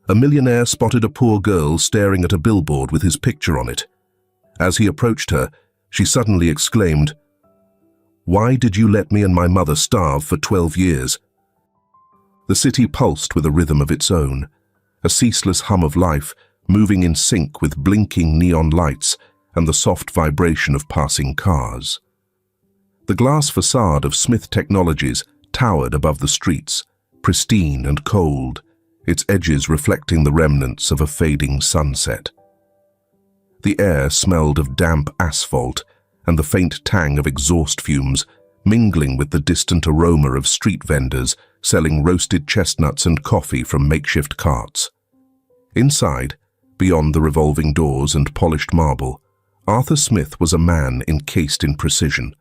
a millionaire spotted a poor girl staring at a billboard with his picture on it. As he approached her, she suddenly exclaimed, "Why did you let me and my mother starve for 12 years?" The city pulsed with a rhythm of its own, a ceaseless hum of life, moving in sync with blinking neon lights and the soft vibration of passing cars. The glass facade of Smith Technologies towered above the streets, pristine and cold, its edges reflecting the remnants of a fading sunset. The air smelled of damp asphalt and the faint tang of exhaust fumes, mingling with the distant aroma of street vendors selling roasted chestnuts and coffee from makeshift carts. Inside, beyond the revolving doors and polished marble, Arthur Smith was a man encased in precision.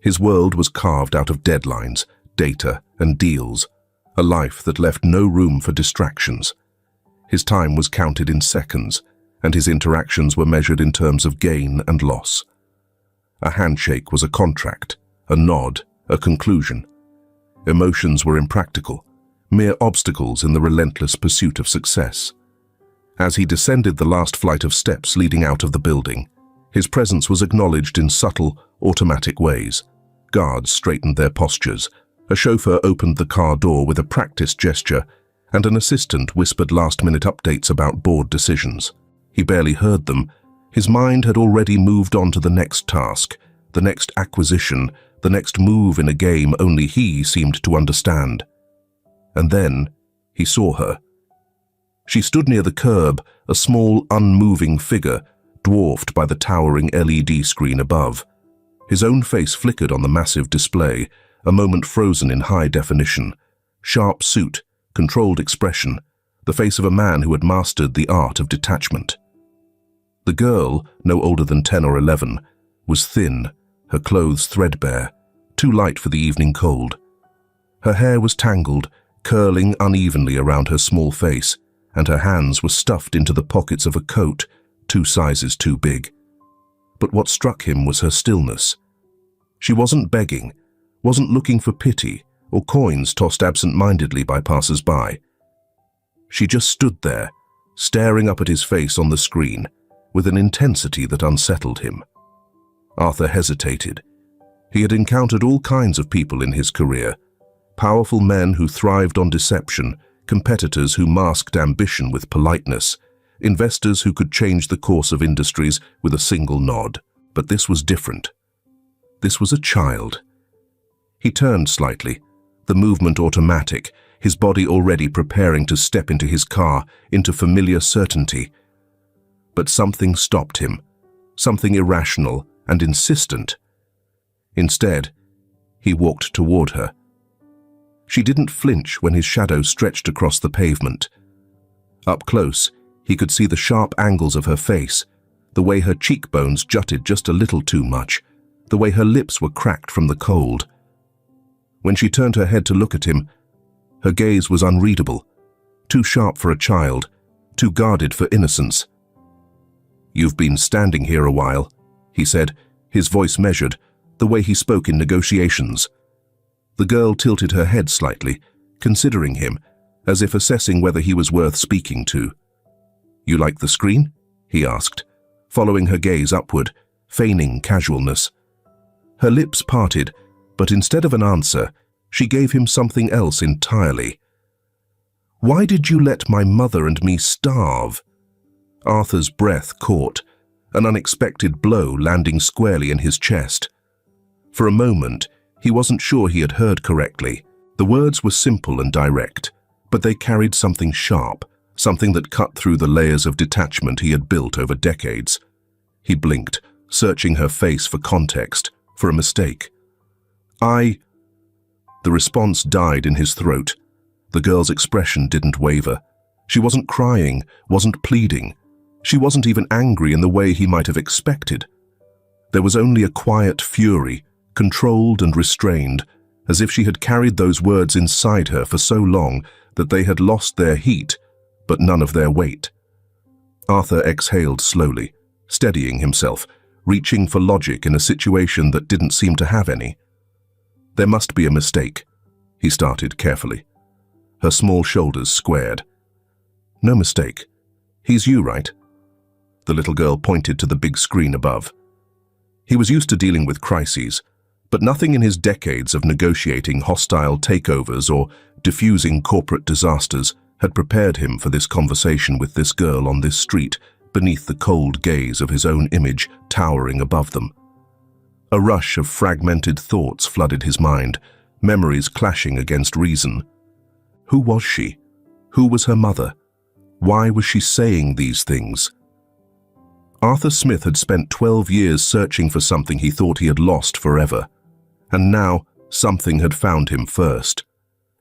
His world was carved out of deadlines, data, and deals, a life that left no room for distractions. His time was counted in seconds, and his interactions were measured in terms of gain and loss. A handshake was a contract, a nod, a conclusion. Emotions were impractical, mere obstacles in the relentless pursuit of success. As he descended the last flight of steps leading out of the building, his presence was acknowledged in subtle, automatic ways. Guards straightened their postures, a chauffeur opened the car door with a practiced gesture, and an assistant whispered last-minute updates about board decisions. He barely heard them. His mind had already moved on to the next task, the next acquisition, the next move in a game only he seemed to understand. And then he saw her. She stood near the curb, a small, unmoving figure, dwarfed by the towering LED screen above. His own face flickered on the massive display, a moment frozen in high definition. Sharp suit, controlled expression, the face of a man who had mastered the art of detachment. The girl, no older than 10 or 11, was thin, her clothes threadbare, too light for the evening cold. Her hair was tangled, curling unevenly around her small face, and her hands were stuffed into the pockets of a coat 2 sizes too big. But what struck him was her stillness. She wasn't begging, wasn't looking for pity or coins tossed absent-mindedly by passers-by. She just stood there, staring up at his face on the screen, with an intensity that unsettled him. Arthur hesitated. He had encountered all kinds of people in his career, powerful men who thrived on deception, competitors who masked ambition with politeness, investors who could change the course of industries with a single nod. But this was different. This was a child. He turned slightly, the movement automatic, his body already preparing to step into his car, into familiar certainty. But something stopped him, something irrational and insistent. Instead, he walked toward her. She didn't flinch when his shadow stretched across the pavement. Up close, he could see the sharp angles of her face, the way her cheekbones jutted just a little too much, the way her lips were cracked from the cold. When she turned her head to look at him, her gaze was unreadable, too sharp for a child, too guarded for innocence. "You've been standing here a while," he said, his voice measured, the way he spoke in negotiations. The girl tilted her head slightly, considering him, as if assessing whether he was worth speaking to. "You like the screen?" he asked, following her gaze upward, feigning casualness. Her lips parted, but instead of an answer, she gave him something else entirely. "Why did you let my mother and me starve?" Arthur's breath caught, an unexpected blow landing squarely in his chest. For a moment, he wasn't sure he had heard correctly. The words were simple and direct, but they carried something sharp, something that cut through the layers of detachment he had built over decades. He blinked, searching her face for context, for a mistake. The response died in his throat. The girl's expression didn't waver. She wasn't crying, wasn't pleading. She wasn't even angry in the way he might have expected. There was only a quiet fury, controlled and restrained, as if she had carried those words inside her for so long that they had lost their heat, but none of their weight. Arthur exhaled slowly, steadying himself, reaching for logic in a situation that didn't seem to have any. "There must be a mistake," he started carefully. Her small shoulders squared. No mistake. He's you, right? The little girl pointed to the big screen above. He was used to dealing with crises, but nothing in his decades of negotiating hostile takeovers or diffusing corporate disasters had prepared him for this conversation with this girl on this street, beneath the cold gaze of his own image towering above them. A rush of fragmented thoughts flooded his mind, memories clashing against reason. Who was she? Who was her mother? Why was she saying these things? Arthur Smith had spent 12 years searching for something he thought he had lost forever. And now, something had found him first.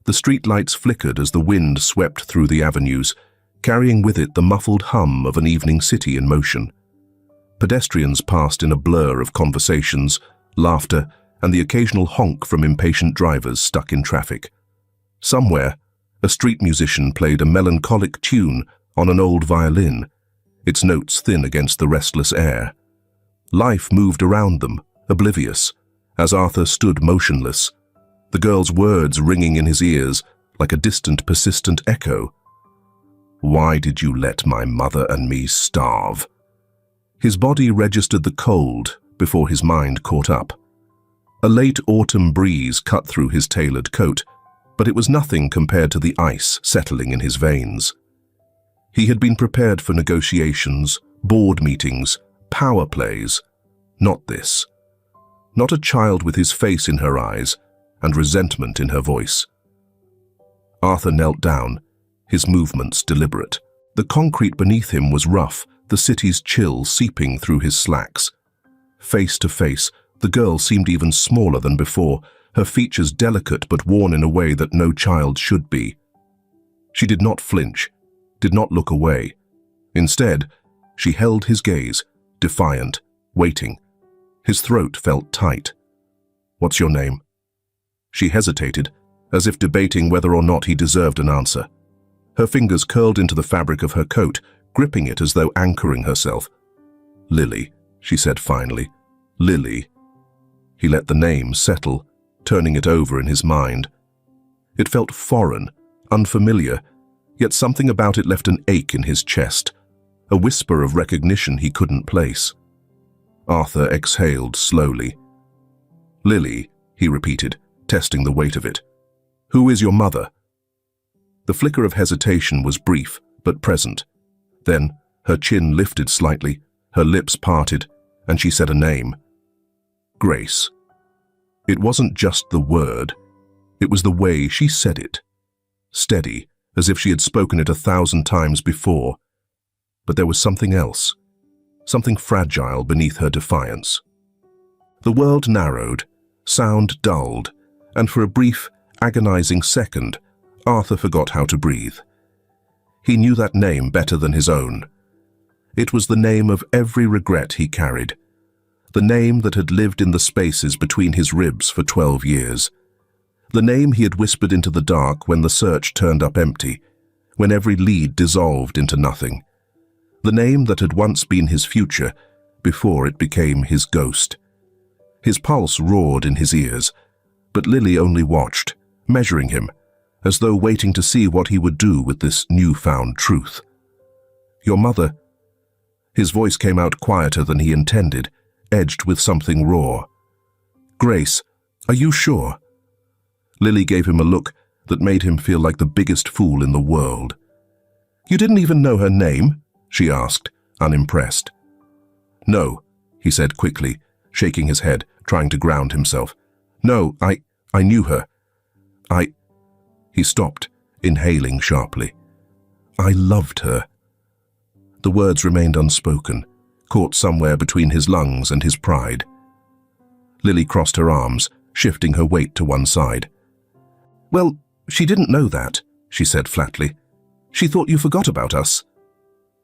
The streetlights flickered as the wind swept through the avenues, carrying with it the muffled hum of an evening city in motion. Pedestrians passed in a blur of conversations, laughter, and the occasional honk from impatient drivers stuck in traffic. Somewhere, a street musician played a melancholic tune on an old violin, its notes thin against the restless air. Life moved around them, oblivious, as Arthur stood motionless, the girl's words ringing in his ears like a distant, persistent echo. Why did you let my mother and me starve? His body registered the cold before his mind caught up. A late autumn breeze cut through his tailored coat, but it was nothing compared to the ice settling in his veins. He had been prepared for negotiations, board meetings, power plays. Not this. Not a child with his face in her eyes and resentment in her voice. Arthur knelt down, his movements deliberate. The concrete beneath him was rough, the city's chill seeping through his slacks. Face to face, the girl seemed even smaller than before, her features delicate but worn in a way that no child should be. She did not flinch, did not look away. Instead, she held his gaze, defiant, waiting. His throat felt tight. "What's your name?" She hesitated, as if debating whether or not he deserved an answer. Her fingers curled into the fabric of her coat, gripping it as though anchoring herself. "Lily," she said finally. "Lily." He let the name settle, turning it over in his mind. It felt foreign, unfamiliar, yet something about it left an ache in his chest, a whisper of recognition he couldn't place. Arthur exhaled slowly. "Lily," he repeated, testing the weight of it. "Who is your mother?" The flicker of hesitation was brief, but present. Then, her chin lifted slightly, her lips parted, and she said a name. Grace. It wasn't just the word, it was the way she said it. Steady, as if she had spoken it 1,000 times before. But there was something else, something fragile beneath her defiance. The world narrowed, sound dulled, and for a brief, agonizing second, Arthur forgot how to breathe. He knew that name better than his own. It was the name of every regret he carried, the name that had lived in the spaces between his ribs for 12 years, the name he had whispered into the dark when the search turned up empty, when every lead dissolved into nothing, the name that had once been his future before it became his ghost. His pulse roared in his ears, but Lily only watched, measuring him, as though waiting to see what he would do with this newfound truth. "Your mother." His voice came out quieter than he intended, edged with something raw. "Grace, are you sure?" Lily gave him a look that made him feel like the biggest fool in the world. "You didn't even know her name?" she asked, unimpressed. "No," he said quickly, shaking his head, trying to ground himself. "No, I knew her. He stopped, inhaling sharply. "I loved her." The words remained unspoken, caught somewhere between his lungs and his pride. Lily crossed her arms, shifting her weight to one side. "Well, she didn't know that," she said flatly. "She thought you forgot about us."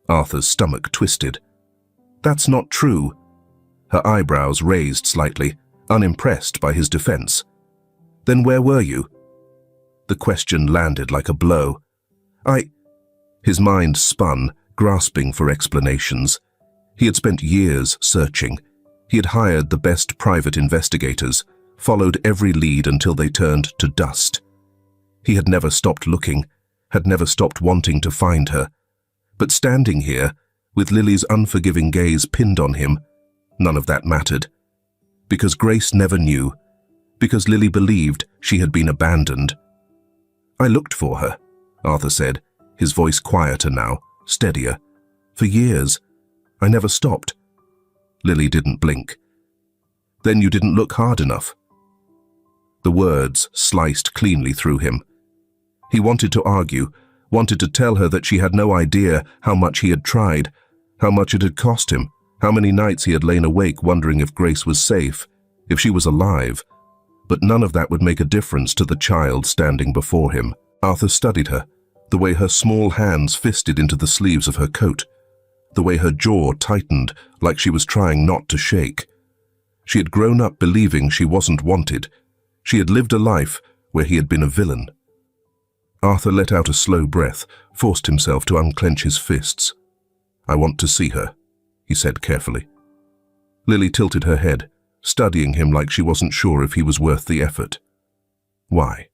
Arthur's stomach twisted. "That's not true." Her eyebrows raised slightly, unimpressed by his defense. "Then where were you?" The question landed like a blow. His mind spun, grasping for explanations. He had spent years searching. He had hired the best private investigators, followed every lead until they turned to dust. He had never stopped looking, had never stopped wanting to find her, But standing here, with Lily's unforgiving gaze pinned on him, none of that mattered. Because Grace never knew. Because Lily believed she had been abandoned. "I looked for her," Arthur said, his voice quieter now, steadier. "For years. I never stopped." Lily didn't blink. "Then you didn't look hard enough." The words sliced cleanly through him. He wanted to argue, wanted to tell her that she had no idea how much he had tried, how much it had cost him, how many nights he had lain awake wondering if Grace was safe, if she was alive. But none of that would make a difference to the child standing before him. Arthur studied her, the way her small hands fisted into the sleeves of her coat, the way her jaw tightened like she was trying not to shake. She had grown up believing she wasn't wanted. She had lived a life where he had been a villain. Arthur let out a slow breath, forced himself to unclench his fists. "I want to see her," he said carefully. Lily tilted her head, studying him like she wasn't sure if he was worth the effort. "Why?"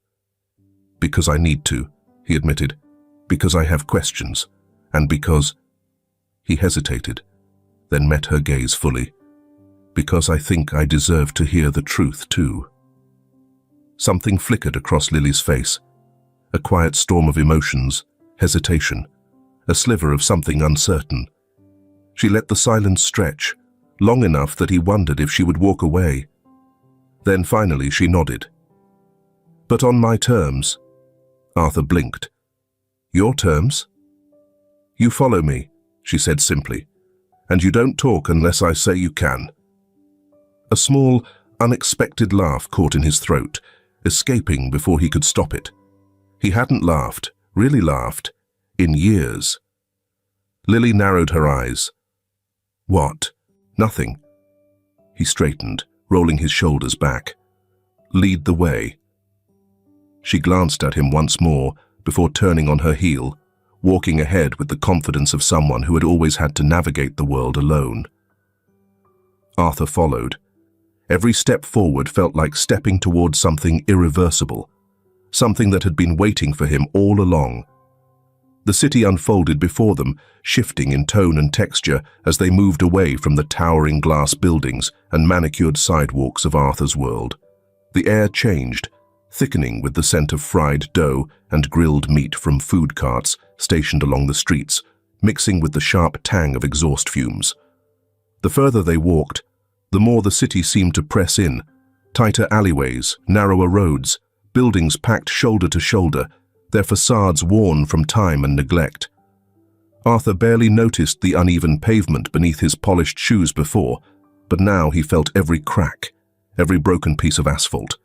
"Because I need to," he admitted. "Because I have questions. And because—" He hesitated, then met her gaze fully. "Because I think I deserve to hear the truth too." Something flickered across Lily's face. A quiet storm of emotions, hesitation, a sliver of something uncertain. She let the silence stretch, long enough that he wondered if she would walk away. Then finally she nodded. "But on my terms." Arthur blinked. "Your terms?" "You follow me," she said simply, "and you don't talk unless I say you can." A small, unexpected laugh caught in his throat, escaping before he could stop it. He hadn't laughed, really laughed, in years. Lily narrowed her eyes. "What?" "Nothing." He straightened, rolling his shoulders back. "Lead the way." She glanced at him once more before turning on her heel, walking ahead with the confidence of someone who had always had to navigate the world alone. Arthur followed. Every step forward felt like stepping towards something irreversible, something that had been waiting for him all along. The city unfolded before them, shifting in tone and texture as they moved away from the towering glass buildings and manicured sidewalks of Arthur's world. The air changed, thickening with the scent of fried dough and grilled meat from food carts stationed along the streets, mixing with the sharp tang of exhaust fumes. The further they walked, the more the city seemed to press in, tighter alleyways, narrower roads, buildings packed shoulder to shoulder, their facades worn from time and neglect. Arthur barely noticed the uneven pavement beneath his polished shoes before, but now he felt every crack, every broken piece of asphalt.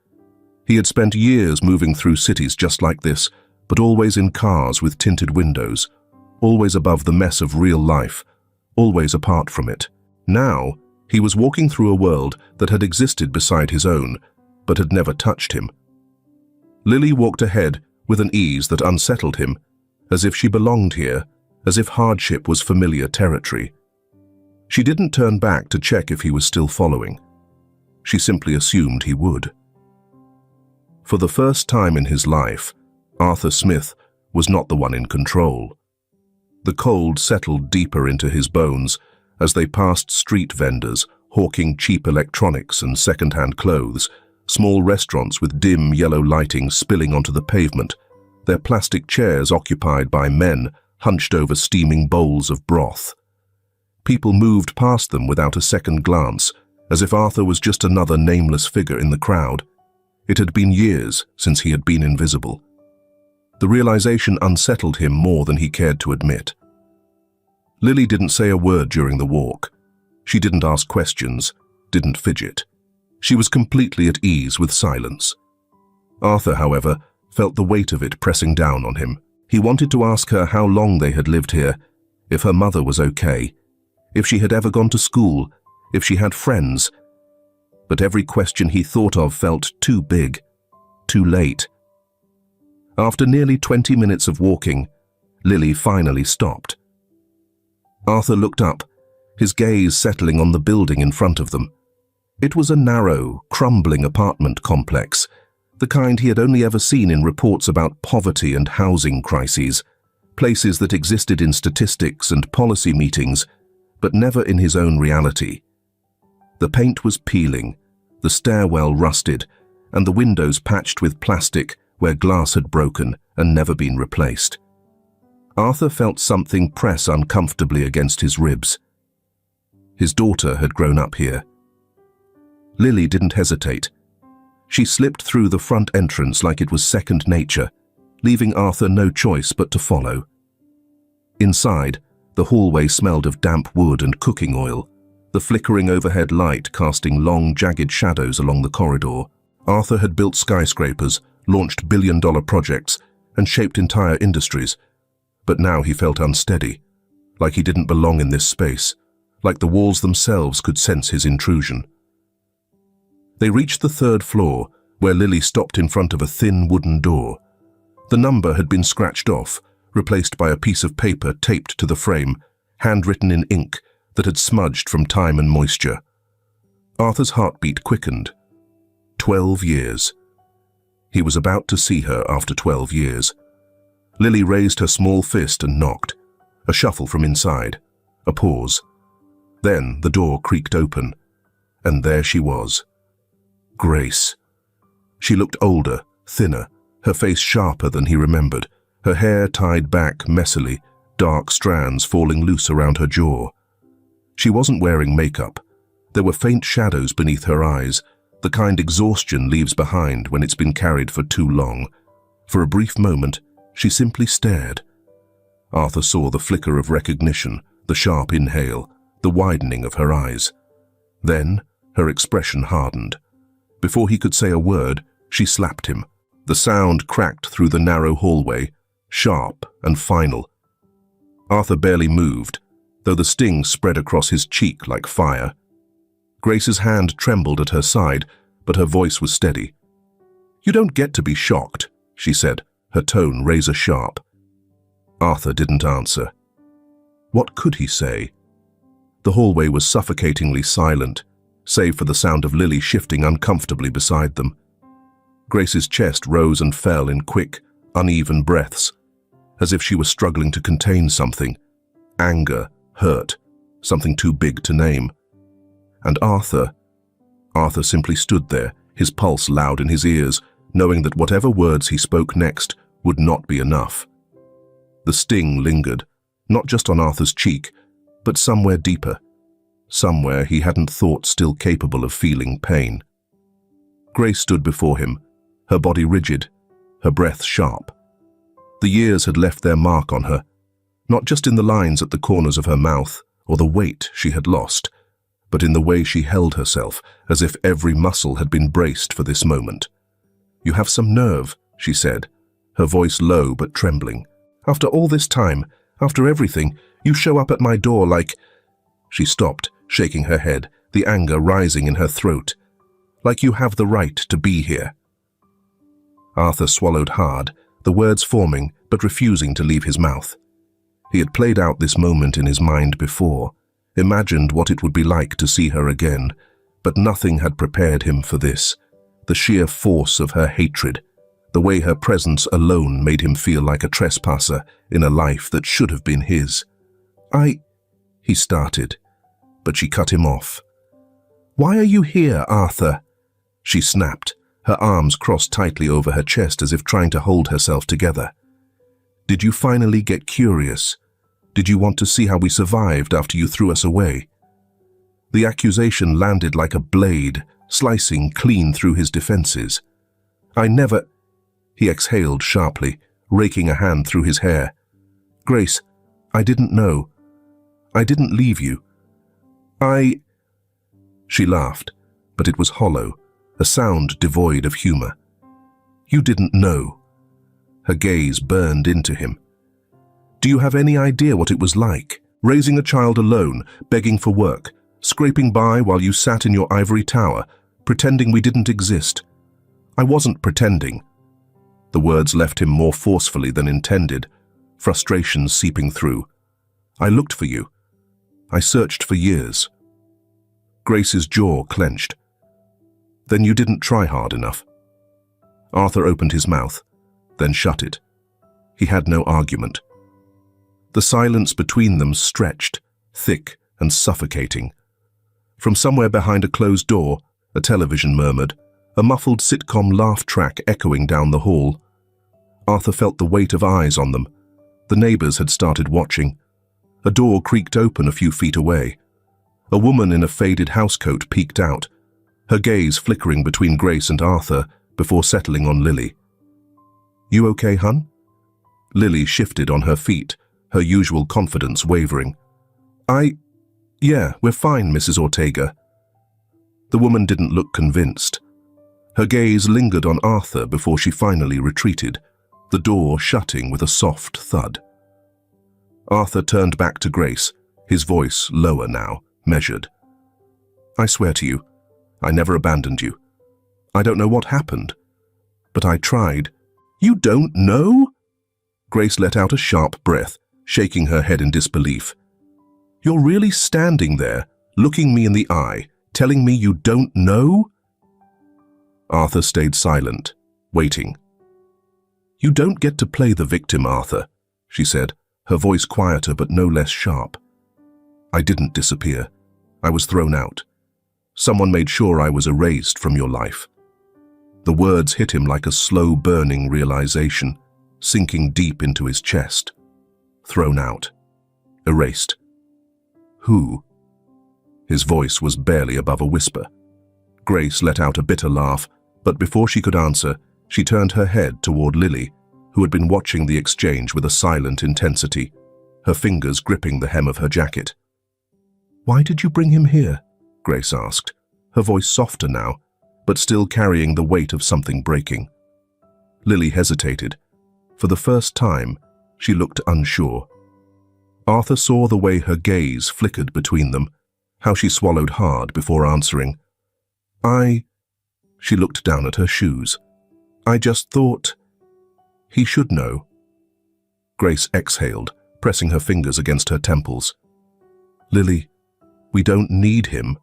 He had spent years moving through cities just like this, but always in cars with tinted windows, always above the mess of real life, always apart from it. Now, he was walking through a world that had existed beside his own, but had never touched him. Lily walked ahead with an ease that unsettled him, as if she belonged here, as if hardship was familiar territory. She didn't turn back to check if he was still following. She simply assumed he would. For the first time in his life, Arthur Smith was not the one in control. The cold settled deeper into his bones as they passed street vendors hawking cheap electronics and second-hand clothes, small restaurants with dim yellow lighting spilling onto the pavement, their plastic chairs occupied by men hunched over steaming bowls of broth. People moved past them without a second glance, as if Arthur was just another nameless figure in the crowd. It had been years since he had been invisible. The realization unsettled him more than he cared to admit. Lily didn't say a word during the walk. She didn't ask questions, didn't fidget. She was completely at ease with silence. Arthur, however, felt the weight of it pressing down on him. He wanted to ask her how long they had lived here, if her mother was okay, if she had ever gone to school, if she had friends. But every question he thought of felt too big, too late. After nearly 20 minutes of walking, Lily finally stopped. Arthur looked up, his gaze settling on the building in front of them. It was a narrow, crumbling apartment complex, the kind he had only ever seen in reports about poverty and housing crises, places that existed in statistics and policy meetings, but never in his own reality. The paint was peeling, the stairwell rusted, and the windows patched with plastic where glass had broken and never been replaced. Arthur felt something press uncomfortably against his ribs. His daughter had grown up here. Lily didn't hesitate. She slipped through the front entrance like it was second nature, leaving Arthur no choice but to follow. Inside, the hallway smelled of damp wood and cooking oil, the flickering overhead light casting long, jagged shadows along the corridor. Arthur had built skyscrapers, launched billion-dollar projects, and shaped entire industries, but now he felt unsteady, like he didn't belong in this space, like the walls themselves could sense his intrusion. They reached the third floor, where Lily stopped in front of a thin wooden door. The number had been scratched off, replaced by a piece of paper taped to the frame, handwritten in ink that had smudged from time and moisture. Arthur's heartbeat quickened. 12 years. He was about to see her after 12 years. Lily raised her small fist and knocked. A shuffle from inside. A pause. Then the door creaked open, and there she was. Grace. She looked older, thinner, her face sharper than he remembered, her hair tied back messily, dark strands falling loose around her jaw. She wasn't wearing makeup. There were faint shadows beneath her eyes, the kind exhaustion leaves behind when it's been carried for too long. For a brief moment, she simply stared. Arthur saw the flicker of recognition, the sharp inhale, the widening of her eyes. Then, her expression hardened. Before he could say a word, she slapped him. The sound cracked through the narrow hallway, sharp and final. Arthur barely moved, though the sting spread across his cheek like fire. Grace's hand trembled at her side, but her voice was steady. "You don't get to be shocked," she said, her tone razor-sharp. Arthur didn't answer. What could he say? The hallway was suffocatingly silent, save for the sound of Lily shifting uncomfortably beside them. Grace's chest rose and fell in quick, uneven breaths, as if she was struggling to contain something. Anger, hurt, something too big to name. And Arthur simply stood there, his pulse loud in his ears, knowing that whatever words he spoke next would not be enough. The sting lingered, not just on Arthur's cheek, but somewhere deeper, somewhere he hadn't thought still capable of feeling pain. Grace stood before him, her body rigid, her breath sharp. The years had left their mark on her, not just in the lines at the corners of her mouth or the weight she had lost, but in the way she held herself, as if every muscle had been braced for this moment. "You have some nerve," she said, her voice low but trembling. "After all this time, after everything, you show up at my door like—" She stopped, shaking her head, the anger rising in her throat. "Like you have the right to be here." Arthur swallowed hard, the words forming but refusing to leave his mouth. He had played out this moment in his mind before, imagined what it would be like to see her again, but nothing had prepared him for this. The sheer force of her hatred, the way her presence alone made him feel like a trespasser in a life that should have been his. He started, but she cut him off. "Why are you here, Arthur?" she snapped, her arms crossed tightly over her chest as if trying to hold herself together. "Did you finally get curious? Did you want to see how we survived after you threw us away?" The accusation landed like a blade, slicing clean through his defenses. "I never—" He exhaled sharply, raking a hand through his hair. "Grace, I didn't know. I didn't leave you. She laughed, but it was hollow, a sound devoid of humor. "You didn't know." Her gaze burned into him. "Do you have any idea what it was like, raising a child alone, begging for work, scraping by while you sat in your ivory tower, pretending we didn't exist?" "I wasn't pretending." The words left him more forcefully than intended, frustration seeping through. "I looked for you. I searched for years." Grace's jaw clenched. "Then you didn't try hard enough." Arthur opened his mouth, then shut it. He had no argument. The silence between them stretched, thick and suffocating. From somewhere behind a closed door, a television murmured, a muffled sitcom laugh track echoing down the hall. Arthur felt the weight of eyes on them. The neighbors had started watching. A door creaked open a few feet away. A woman in a faded housecoat peeked out, her gaze flickering between Grace and Arthur before settling on Lily. "You okay, hun?" Lily shifted on her feet, her usual confidence wavering. Yeah, we're fine, Mrs. Ortega." The woman didn't look convinced. Her gaze lingered on Arthur before she finally retreated, the door shutting with a soft thud. Arthur turned back to Grace, his voice lower now, measured. "I swear to you, I never abandoned you. I don't know what happened, but I tried." "You don't know?" Grace let out a sharp breath, shaking her head in disbelief. "You're really standing there, looking me in the eye, telling me you don't know?" Arthur stayed silent, waiting. "You don't get to play the victim, Arthur," she said, her voice quieter but no less sharp. "I didn't disappear. I was thrown out. Someone made sure I was erased from your life." The words hit him like a slow-burning realization, sinking deep into his chest. Thrown out. Erased. Who? His voice was barely above a whisper. Grace let out a bitter laugh, but before she could answer, she turned her head toward Lily, who had been watching the exchange with a silent intensity, her fingers gripping the hem of her jacket. "Why did you bring him here?" Grace asked, her voice softer now, but still carrying the weight of something breaking. Lily hesitated. For the first time, she looked unsure. Arthur saw the way her gaze flickered between them, how she swallowed hard before answering. She looked down at her shoes. "I just thought he should know." Grace exhaled, pressing her fingers against her temples. "Lily, we don't need him."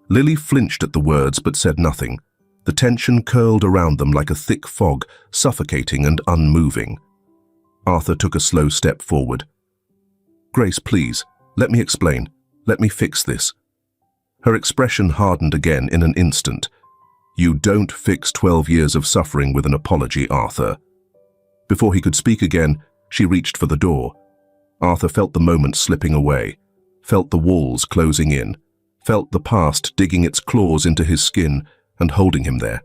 Lily flinched at the words but said nothing. The tension curled around them like a thick fog, suffocating and unmoving. Arthur took a slow step forward. "Grace, please, let me explain. Let me fix this." Her expression hardened again in an instant. "You don't fix 12 years of suffering with an apology, Arthur." Before he could speak again, she reached for the door. Arthur felt the moment slipping away, felt the walls closing in, felt the past digging its claws into his skin and holding him there.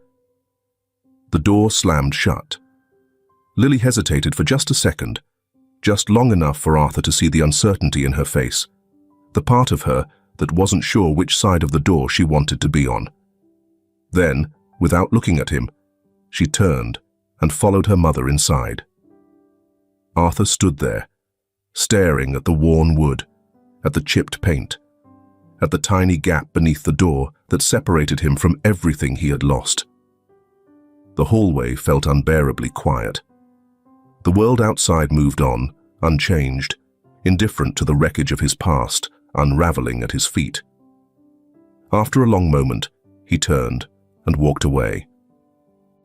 The door slammed shut. Lily hesitated for just a second, just long enough for Arthur to see the uncertainty in her face, the part of her that wasn't sure which side of the door she wanted to be on. Then, without looking at him, she turned and followed her mother inside. Arthur stood there, staring at the worn wood, at the chipped paint, at the tiny gap beneath the door that separated him from everything he had lost. The hallway felt unbearably quiet. The world outside moved on, unchanged, indifferent to the wreckage of his past, unraveling at his feet. After a long moment, he turned and walked away.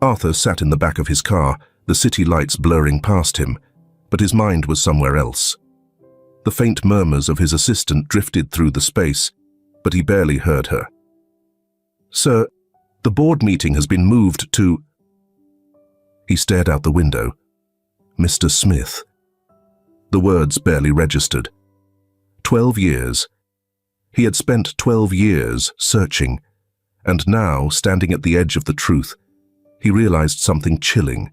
Arthur sat in the back of his car, the city lights blurring past him, but his mind was somewhere else. The faint murmurs of his assistant drifted through the space, but he barely heard her. "Sir, the board meeting has been moved to..." He stared out the window. "Mr. Smith." The words barely registered. 12 years. He had spent 12 years searching, and now, standing at the edge of the truth, he realized something chilling.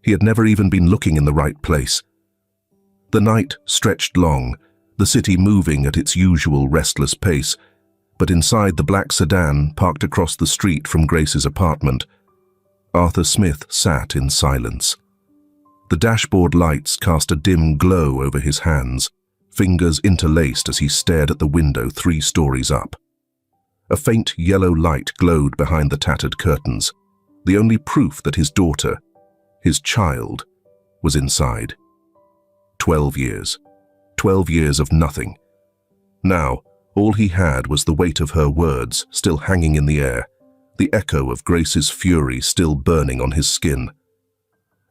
He had never even been looking in the right place. The night stretched long, the city moving at its usual restless pace, but inside the black sedan parked across the street from Grace's apartment, Arthur Smith sat in silence. The dashboard lights cast a dim glow over his hands, fingers interlaced as he stared at the window 3 stories up. A faint yellow light glowed behind the tattered curtains, the only proof that his daughter, his child, was inside. 12 years. 12 years of nothing. Now, all he had was the weight of her words still hanging in the air, the echo of Grace's fury still burning on his skin.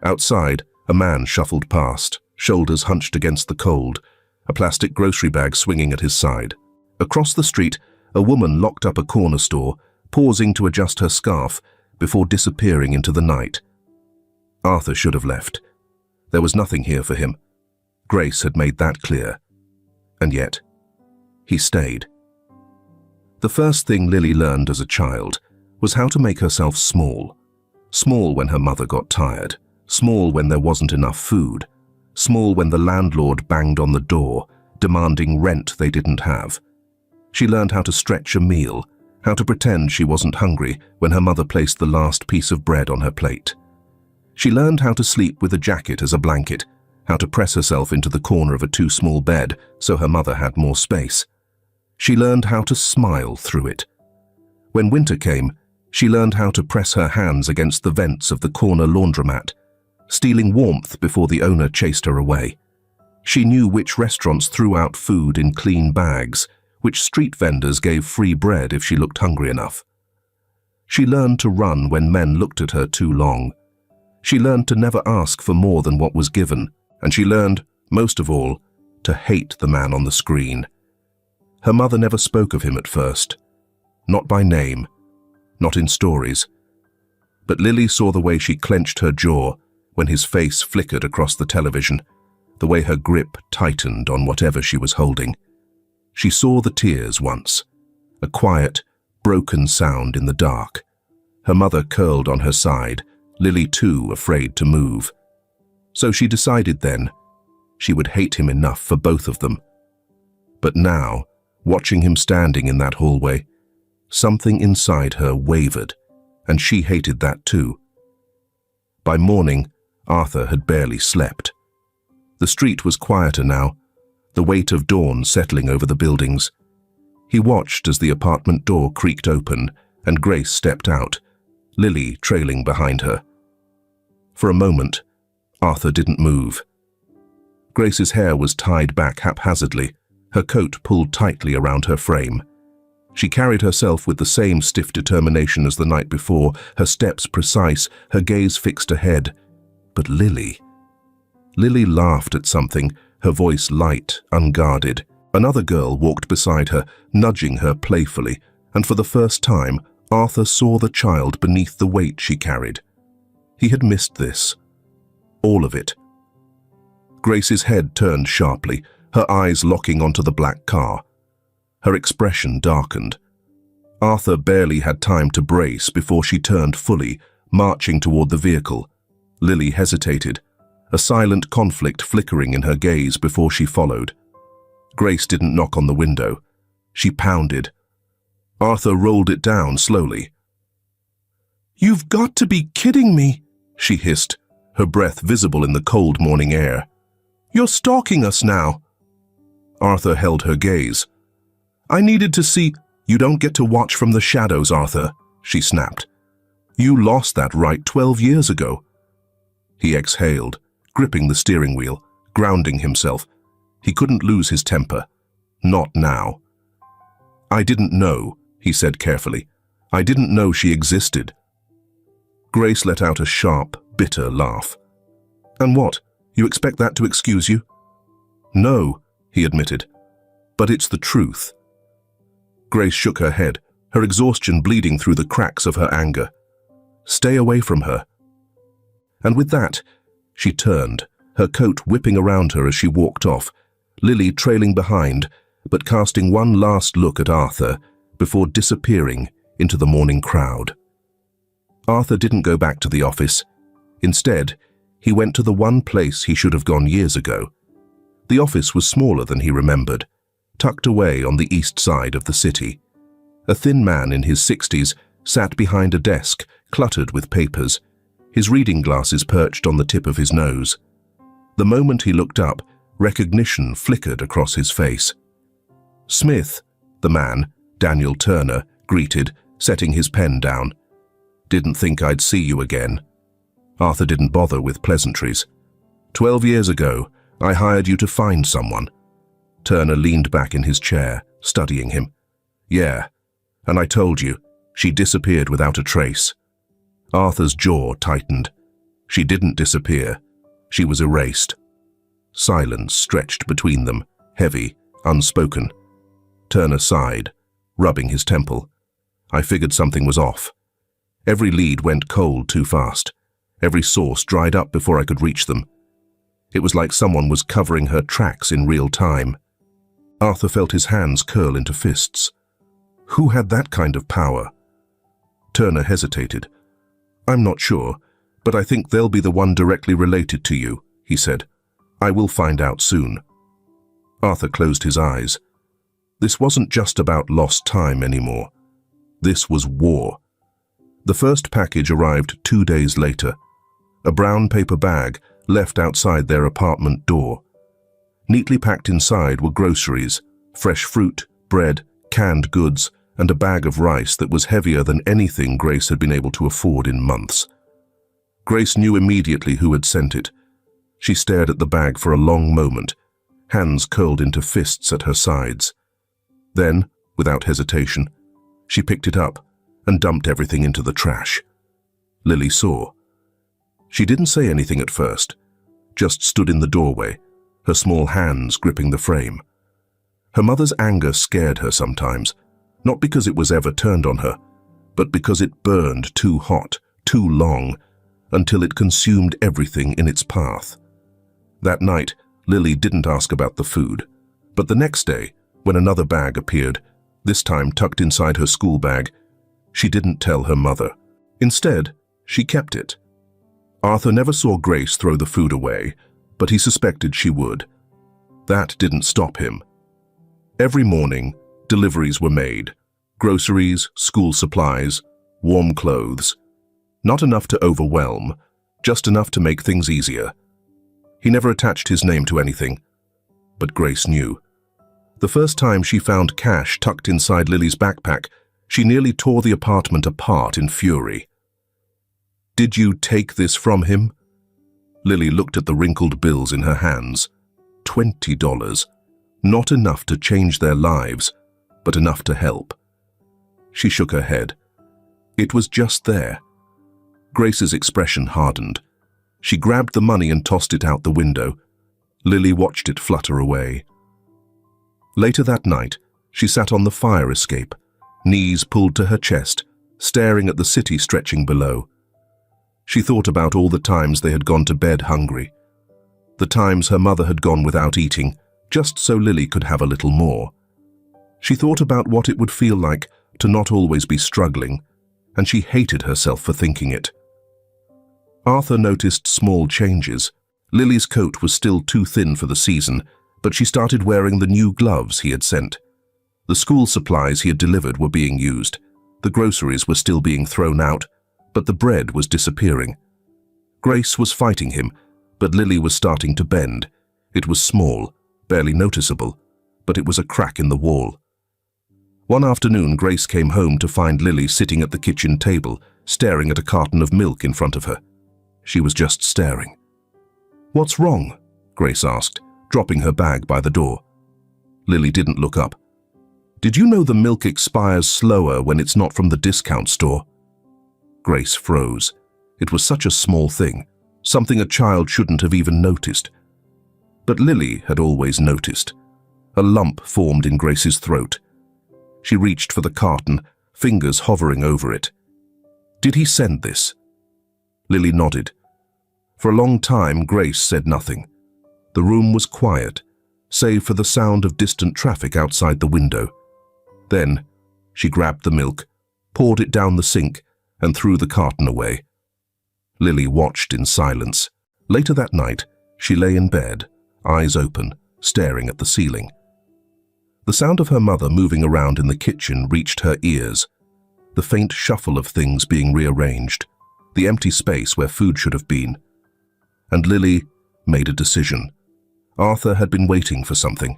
Outside, a man shuffled past, shoulders hunched against the cold, a plastic grocery bag swinging at his side. Across the street, a woman locked up a corner store, pausing to adjust her scarf before disappearing into the night. Arthur should have left. There was nothing here for him. Grace had made that clear. And yet, he stayed. The first thing Lily learned as a child was how to make herself small. Small when her mother got tired, small when there wasn't enough food, small when the landlord banged on the door, demanding rent they didn't have. She learned how to stretch a meal, how to pretend she wasn't hungry when her mother placed the last piece of bread on her plate. She learned how to sleep with a jacket as a blanket, how to press herself into the corner of a too small bed so her mother had more space. She learned how to smile through it. When winter came, she learned how to press her hands against the vents of the corner laundromat, stealing warmth before the owner chased her away. She knew which restaurants threw out food in clean bags, which street vendors gave free bread if she looked hungry enough. She learned to run when men looked at her too long. She learned to never ask for more than what was given, and she learned, most of all, to hate the man on the screen. Her mother never spoke of him at first, not by name, not in stories. But Lily saw the way she clenched her jaw when his face flickered across the television, the way her grip tightened on whatever she was holding. She saw the tears once, a quiet, broken sound in the dark. Her mother curled on her side, Lily too afraid to move. So she decided then she would hate him enough for both of them. But now, watching him standing in that hallway, something inside her wavered, and she hated that too. By morning, Arthur had barely slept. The street was quieter now, the weight of dawn settling over the buildings. He watched as the apartment door creaked open and Grace stepped out, Lily trailing behind her. For a moment, Arthur didn't move. Grace's hair was tied back haphazardly, her coat pulled tightly around her frame. She carried herself with the same stiff determination as the night before, her steps precise, her gaze fixed ahead. But Lily laughed at something, her voice light, unguarded. Another girl walked beside her, nudging her playfully, and for the first time, Arthur saw the child beneath the weight she carried. He had missed this. All of it. Grace's head turned sharply, her eyes locking onto the black car. Her expression darkened. Arthur barely had time to brace before she turned fully, marching toward the vehicle. Lily hesitated, a silent conflict flickering in her gaze before she followed. Grace didn't knock on the window. She pounded. Arthur rolled it down slowly. "You've got to be kidding me," she hissed, her breath visible in the cold morning air. "You're stalking us now." Arthur held her gaze. "I needed to see—" "You don't get to watch from the shadows, Arthur," she snapped. "You lost that right 12 years ago." He exhaled, gripping the steering wheel, grounding himself. He couldn't lose his temper. Not now. "I didn't know," he said carefully. "I didn't know she existed." Grace let out a sharp, bitter laugh. "And what? You expect that to excuse you?" "No," he admitted. "But it's the truth." Grace shook her head, her exhaustion bleeding through the cracks of her anger. "Stay away from her." And with that, she turned, her coat whipping around her as she walked off, Lily trailing behind, but casting one last look at Arthur before disappearing into the morning crowd. Arthur didn't go back to the office. Instead, he went to the one place he should have gone years ago. The office was smaller than he remembered, tucked away on the east side of the city. A thin man in his 60s sat behind a desk, cluttered with papers, his reading glasses perched on the tip of his nose. The moment he looked up, recognition flickered across his face. "Smith," the man, Daniel Turner, greeted, setting his pen down. "Didn't think I'd see you again." Arthur didn't bother with pleasantries. 12 years ago, I hired you to find someone." Turner leaned back in his chair, studying him. "Yeah, and I told you, she disappeared without a trace." Arthur's jaw tightened. She didn't disappear. She was erased. Silence stretched between them, heavy, unspoken. Turner sighed, rubbing his temple. I figured something was off. Every lead went cold too fast. Every source dried up before I could reach them. It was like someone was covering her tracks in real time. Arthur felt his hands curl into fists. Who had that kind of power? Turner hesitated. I'm not sure, but I think they'll be the one directly related to you, he said. I will find out soon. Arthur closed his eyes. This wasn't just about lost time anymore. This was war. The first package arrived 2 days later. A brown paper bag left outside their apartment door. Neatly packed inside were groceries, fresh fruit, bread, canned goods, and a bag of rice that was heavier than anything Grace had been able to afford in months. Grace knew immediately who had sent it. She stared at the bag for a long moment, hands curled into fists at her sides. Then, without hesitation, she picked it up and dumped everything into the trash. Lily saw. She didn't say anything at first, just stood in the doorway, her small hands gripping the frame. Her mother's anger scared her sometimes, not because it was ever turned on her, but because it burned too hot, too long, until it consumed everything in its path. That night, Lily didn't ask about the food, but the next day, when another bag appeared, this time tucked inside her school bag, she didn't tell her mother. Instead, she kept it. Arthur never saw Grace throw the food away, but he suspected she would. That didn't stop him. Every morning, deliveries were made. Groceries, school supplies, warm clothes. Not enough to overwhelm, just enough to make things easier. He never attached his name to anything, but Grace knew. The first time she found cash tucked inside Lily's backpack, she nearly tore the apartment apart in fury. "Did you take this from him?" Lily looked at the wrinkled bills in her hands. $20. Not enough to change their lives, but enough to help. She shook her head. It was just there. Grace's expression hardened. She grabbed the money and tossed it out the window. Lily watched it flutter away. Later that night, she sat on the fire escape, knees pulled to her chest, staring at the city stretching below. She thought about all the times they had gone to bed hungry, the times her mother had gone without eating, just so Lily could have a little more. She thought about what it would feel like to not always be struggling, and she hated herself for thinking it. Arthur noticed small changes. Lily's coat was still too thin for the season, but she started wearing the new gloves he had sent. The school supplies he had delivered were being used. The groceries were still being thrown out, but the bread was disappearing. Grace was fighting him, but Lily was starting to bend. It was small, barely noticeable, but it was a crack in the wall. One afternoon, Grace came home to find Lily sitting at the kitchen table, staring at a carton of milk in front of her. She was just staring. "What's wrong?" Grace asked, dropping her bag by the door. Lily didn't look up. "Did you know the milk expires slower when it's not from the discount store?" Grace froze. It was such a small thing, something a child shouldn't have even noticed. But Lily had always noticed. A lump formed in Grace's throat. She reached for the carton, fingers hovering over it. "Did he send this?" Lily nodded. For a long time, Grace said nothing. The room was quiet, save for the sound of distant traffic outside the window. Then, she grabbed the milk, poured it down the sink, and threw the carton away. Lily watched in silence. Later that night, she lay in bed, eyes open, staring at the ceiling. The sound of her mother moving around in the kitchen reached her ears. The faint shuffle of things being rearranged, the empty space where food should have been. And Lily made a decision. Arthur had been waiting for something.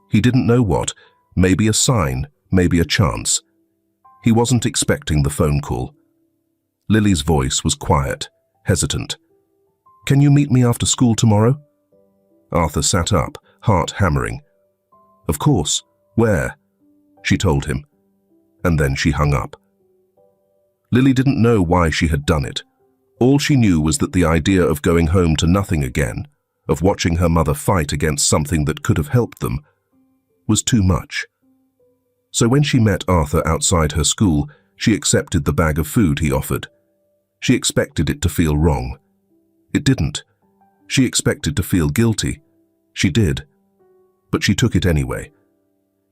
He didn't know what, maybe a sign, maybe a chance. He wasn't expecting the phone call. Lily's voice was quiet, hesitant. "Can you meet me after school tomorrow?" Arthur sat up, heart hammering. "Of course. Where?" she told him. And then she hung up. Lily didn't know why she had done it. All she knew was that the idea of going home to nothing again, of watching her mother fight against something that could have helped them, was too much. So when she met Arthur outside her school, she accepted the bag of food he offered. She expected it to feel wrong. It didn't. She expected to feel guilty. She did. But she took it anyway.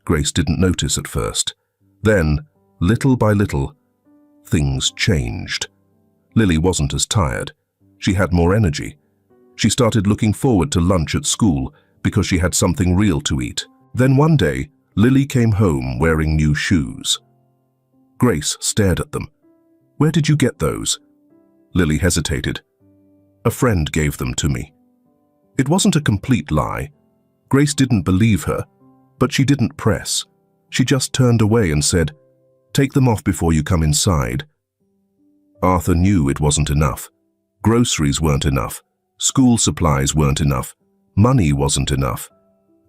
Grace didn't notice at first. Then, little by little, things changed. Lily wasn't as tired. She had more energy. She started looking forward to lunch at school because she had something real to eat. Then one day, Lily came home wearing new shoes. Grace stared at them. "Where did you get those?" Lily hesitated. "A friend gave them to me." It wasn't a complete lie. Grace didn't believe her, but she didn't press. She just turned away and said, "Take them off before you come inside." Arthur knew it wasn't enough. Groceries weren't enough. School supplies weren't enough. Money wasn't enough.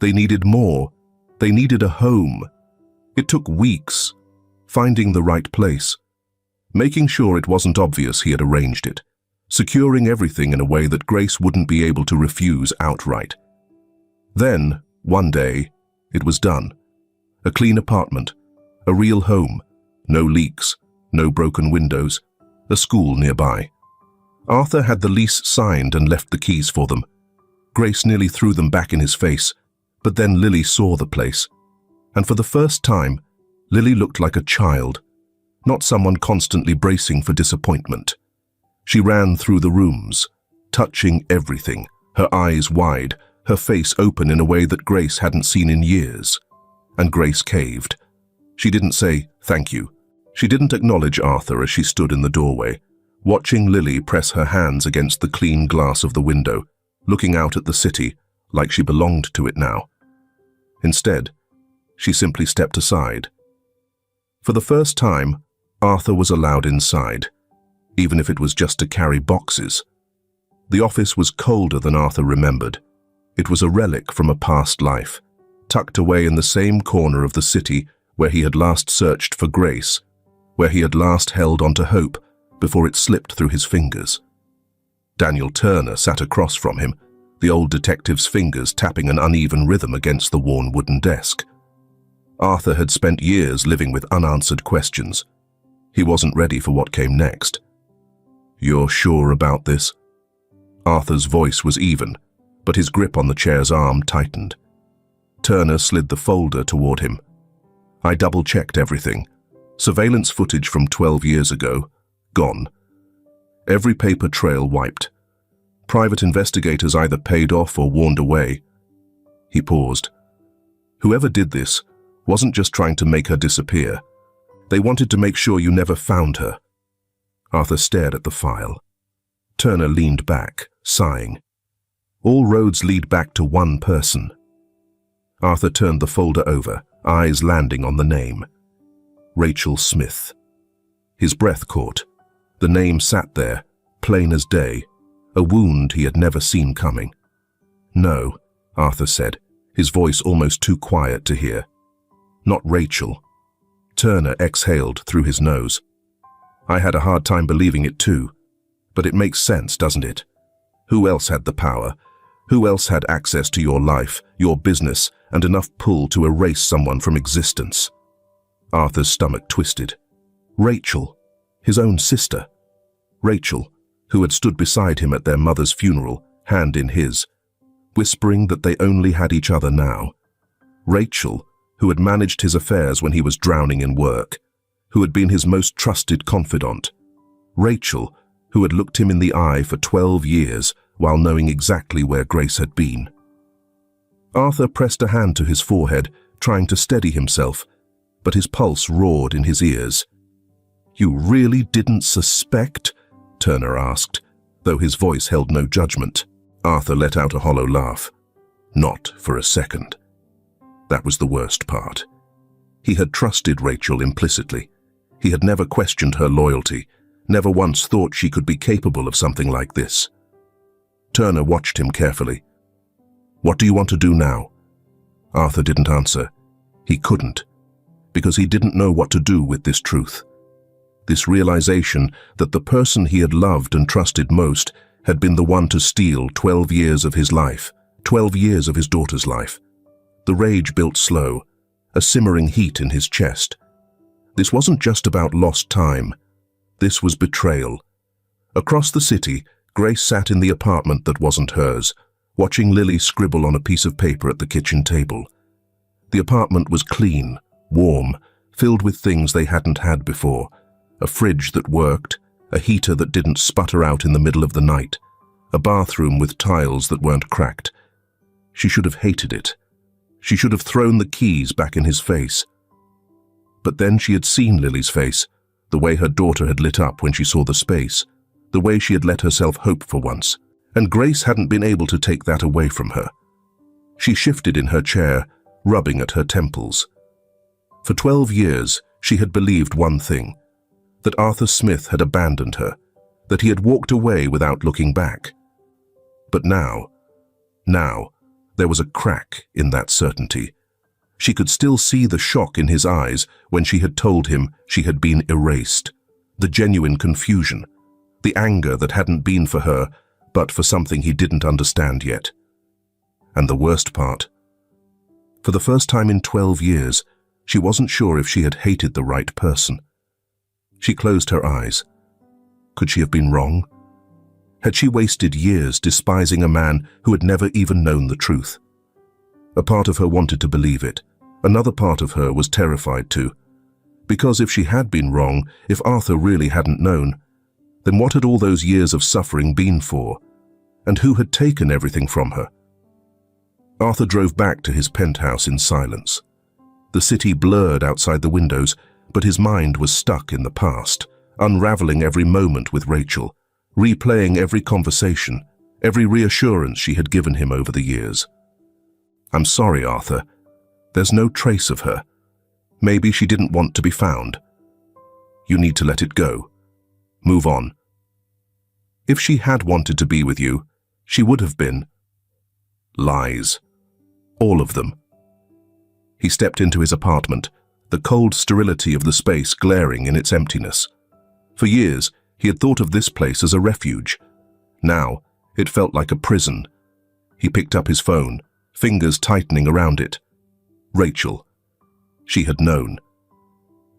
They needed more. They needed a home. It took weeks. Finding the right place. Making sure it wasn't obvious he had arranged it. Securing everything in a way that Grace wouldn't be able to refuse outright. Then, one day, it was done. A clean apartment. A real home. No leaks. No broken windows. A school nearby. Arthur had the lease signed and left the keys for them. Grace nearly threw them back in his face, but then Lily saw the place. And for the first time, Lily looked like a child, not someone constantly bracing for disappointment. She ran through the rooms, touching everything, her eyes wide, her face open in a way that Grace hadn't seen in years. And Grace caved. She didn't say, "Thank you." She didn't acknowledge Arthur as she stood in the doorway, watching Lily press her hands against the clean glass of the window, looking out at the city like she belonged to it now. Instead, she simply stepped aside. For the first time, Arthur was allowed inside, even if it was just to carry boxes. The office was colder than Arthur remembered. It was a relic from a past life, tucked away in the same corner of the city where he had last searched for Grace, where he had last held on to hope before it slipped through his fingers. Daniel Turner sat across from him, the old detective's fingers tapping an uneven rhythm against the worn wooden desk. Arthur had spent years living with unanswered questions. He wasn't ready for what came next. "You're sure about this?" Arthur's voice was even, but his grip on the chair's arm tightened. Turner slid the folder toward him. "I double-checked everything. Surveillance footage from 12 years ago, gone. Every paper trail wiped. Private investigators either paid off or warned away." He paused. "Whoever did this wasn't just trying to make her disappear. They wanted to make sure you never found her." Arthur stared at the file. Turner leaned back, sighing. "All roads lead back to one person." Arthur turned the folder over, eyes landing on the name. Rachel Smith. His breath caught. The name sat there, plain as day, a wound he had never seen coming. "No," Arthur said, his voice almost too quiet to hear. "Not Rachel." Turner exhaled through his nose. "I had a hard time believing it too, but it makes sense, doesn't it? Who else had the power? Who else had access to your life, your business, and enough pull to erase someone from existence?" Arthur's stomach twisted. Rachel, his own sister. Rachel, who had stood beside him at their mother's funeral, hand in his, whispering that they only had each other now. Rachel, who had managed his affairs when he was drowning in work, who had been his most trusted confidant. Rachel, who had looked him in the eye for 12 years while knowing exactly where Grace had been. Arthur pressed a hand to his forehead, trying to steady himself, but his pulse roared in his ears. "You really didn't suspect?" Turner asked, though his voice held no judgment. Arthur let out a hollow laugh. Not for a second. That was the worst part. He had trusted Rachel implicitly. He had never questioned her loyalty, never once thought she could be capable of something like this. Turner watched him carefully. "What do you want to do now?" Arthur didn't answer. He couldn't, because he didn't know what to do with this truth. This realization that the person he had loved and trusted most had been the one to steal 12 years of his life, 12 years of his daughter's life. The rage built slow, a simmering heat in his chest. This wasn't just about lost time. This was betrayal. Across the city, Grace sat in the apartment that wasn't hers, watching Lily scribble on a piece of paper at the kitchen table. The apartment was clean, warm, filled with things they hadn't had before. A fridge that worked, a heater that didn't sputter out in the middle of the night, a bathroom with tiles that weren't cracked. She should have hated it. She should have thrown the keys back in his face. But then she had seen Lily's face, the way her daughter had lit up when she saw the space, the way she had let herself hope for once, and Grace hadn't been able to take that away from her. She shifted in her chair, rubbing at her temples. For 12 years, she had believed one thing, that Arthur Smith had abandoned her, that he had walked away without looking back. But now, there was a crack in that certainty. She could still see the shock in his eyes when she had told him she had been erased, the genuine confusion, the anger that hadn't been for her, but for something he didn't understand yet. And the worst part, for the first time in 12 years, she wasn't sure if she had hated the right person. She closed her eyes. Could she have been wrong? Had she wasted years despising a man who had never even known the truth? A part of her wanted to believe it. Another part of her was terrified too. Because if she had been wrong, if Arthur really hadn't known, then what had all those years of suffering been for? And who had taken everything from her? Arthur drove back to his penthouse in silence. The city blurred outside the windows, but his mind was stuck in the past, unraveling every moment with Rachel, replaying every conversation, every reassurance she had given him over the years. "I'm sorry, Arthur. There's no trace of her. Maybe she didn't want to be found. You need to let it go. Move on. If she had wanted to be with you, she would have been." Lies. All of them. He stepped into his apartment, the cold sterility of the space glaring in its emptiness. For years, he had thought of this place as a refuge. Now, it felt like a prison. He picked up his phone, fingers tightening around it. Rachel. She had known.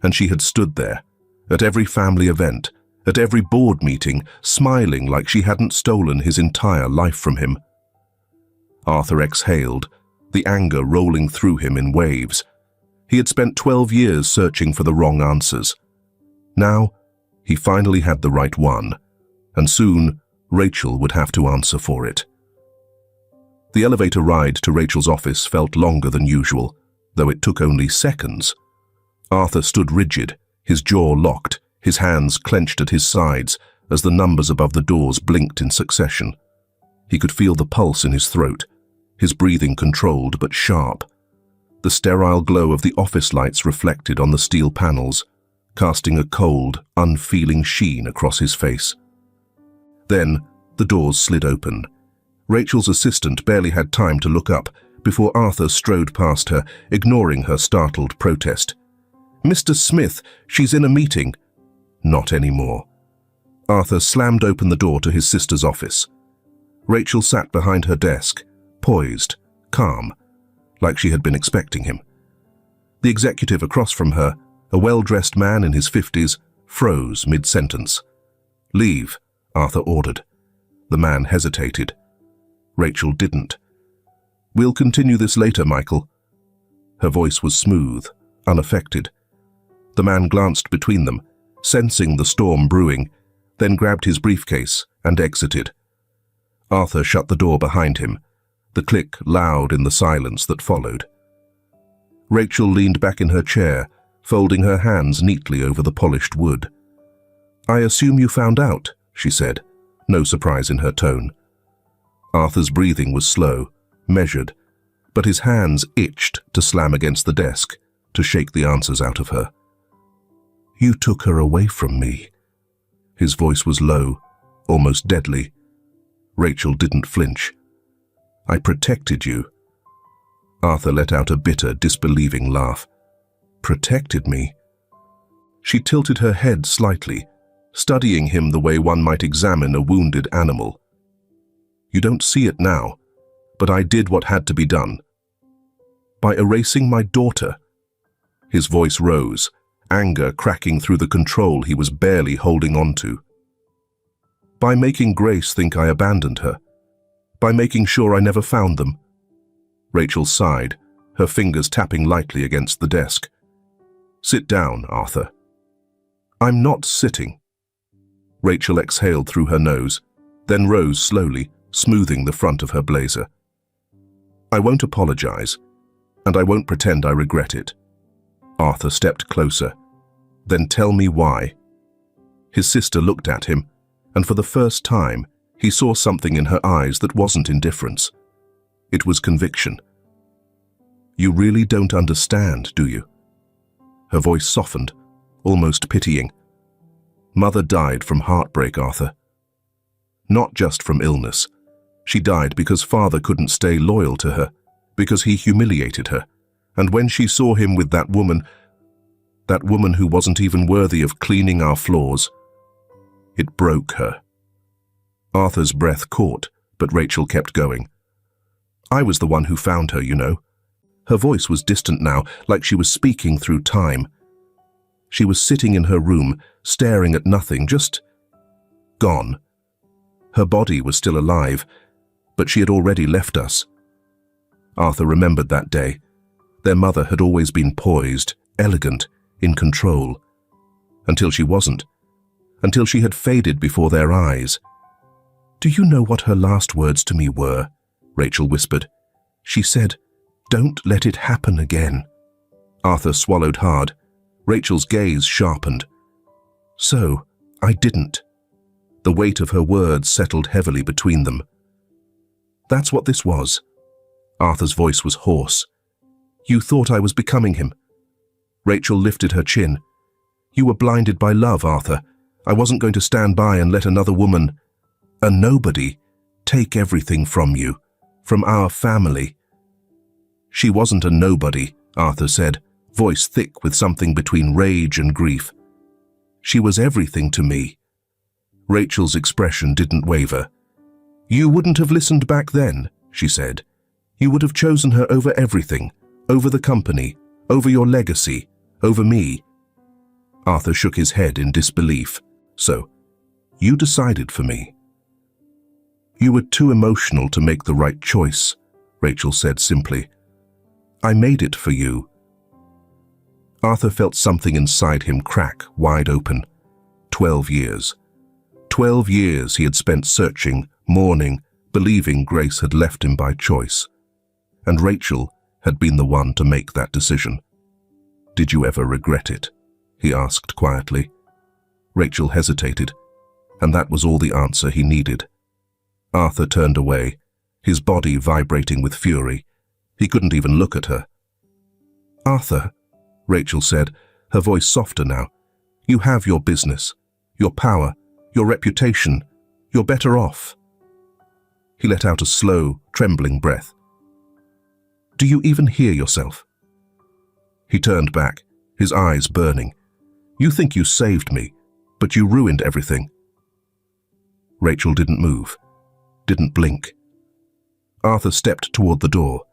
And she had stood there, at every family event, at every board meeting, smiling like she hadn't stolen his entire life from him. Arthur exhaled, the anger rolling through him in waves. He had spent 12 years searching for the wrong answers. Now, he finally had the right one, and soon Rachel would have to answer for it. The elevator ride to Rachel's office felt longer than usual, though it took only seconds. Arthur stood rigid, his jaw locked, his hands clenched at his sides as the numbers above the doors blinked in succession. He could feel the pulse in his throat, his breathing controlled but sharp. The sterile glow of the office lights reflected on the steel panels, casting a cold, unfeeling sheen across his face. Then, the doors slid open. Rachel's assistant barely had time to look up before Arthur strode past her, ignoring her startled protest. "Mr. Smith, she's in a meeting." Not anymore. Arthur slammed open the door to his sister's office. Rachel sat behind her desk, poised, calm, like she had been expecting him. The executive across from her, a well-dressed man in his 50s, froze mid-sentence. "Leave," Arthur ordered. The man hesitated. Rachel didn't. "We'll continue this later, Michael." Her voice was smooth, unaffected. The man glanced between them, sensing the storm brewing, then grabbed his briefcase and exited. Arthur shut the door behind him, the click loud in the silence that followed. Rachel leaned back in her chair, folding her hands neatly over the polished wood. "I assume you found out," she said, no surprise in her tone. Arthur's breathing was slow, measured, but his hands itched to slam against the desk, to shake the answers out of her. "You took her away from me." His voice was low, almost deadly. Rachel didn't flinch. "I protected you." Arthur let out a bitter, disbelieving laugh. "Protected me?" She tilted her head slightly, studying him the way one might examine a wounded animal, You don't see it now, but I did what had to be done. By erasing my daughter. His voice rose, anger cracking through the control he was barely holding on to. By making Grace think I abandoned her. By making sure I never found them. Rachel sighed, her fingers tapping lightly against the desk. Sit down, Arthur. I'm not sitting. Rachel exhaled through her nose, then rose slowly, smoothing the front of her blazer. I won't apologize, and I won't pretend I regret it. Arthur stepped closer. Then tell me why. His sister looked at him, and for the first time, he saw something in her eyes that wasn't indifference. It was conviction. You really don't understand, do you? Her voice softened, almost pitying. Mother died from heartbreak, Arthur. Not just from illness. She died because father couldn't stay loyal to her, because he humiliated her. And when she saw him with that woman who wasn't even worthy of cleaning our floors, it broke her. Arthur's breath caught, but Rachel kept going. I was the one who found her, you know. Her voice was distant now, like she was speaking through time. She was sitting in her room, staring at nothing, just gone. Her body was still alive, but she had already left us. Arthur remembered that day. Their mother had always been poised, elegant, in control. Until she wasn't. Until she had faded before their eyes. Do you know what her last words to me were? Rachel whispered. She said, "Don't let it happen again." Arthur swallowed hard. Rachel's gaze sharpened. So, I didn't. The weight of her words settled heavily between them. That's what this was. Arthur's voice was hoarse. You thought I was becoming him. Rachel lifted her chin. You were blinded by love, Arthur. I wasn't going to stand by and let another woman, a nobody, take everything from you, from our family. She wasn't a nobody, Arthur said, voice thick with something between rage and grief. She was everything to me. Rachel's expression didn't waver. You wouldn't have listened back then, she said. You would have chosen her over everything, over the company, over your legacy, over me. Arthur shook his head in disbelief. So, you decided for me. You were too emotional to make the right choice, Rachel said simply. I made it for you. Arthur felt something inside him crack wide open. 12 years. 12 years he had spent searching, mourning, believing Grace had left him by choice. And Rachel had been the one to make that decision. Did you ever regret it? He asked quietly. Rachel hesitated, and that was all the answer he needed. Arthur turned away, his body vibrating with fury. He couldn't even look at her. Arthur, Rachel said, her voice softer now, you have your business, your power, your reputation. You're better off. He let out a slow, trembling breath. Do you even hear yourself? He turned back, his eyes burning. You think you saved me, but you ruined everything. Rachel didn't move, didn't blink. Arthur stepped toward the door.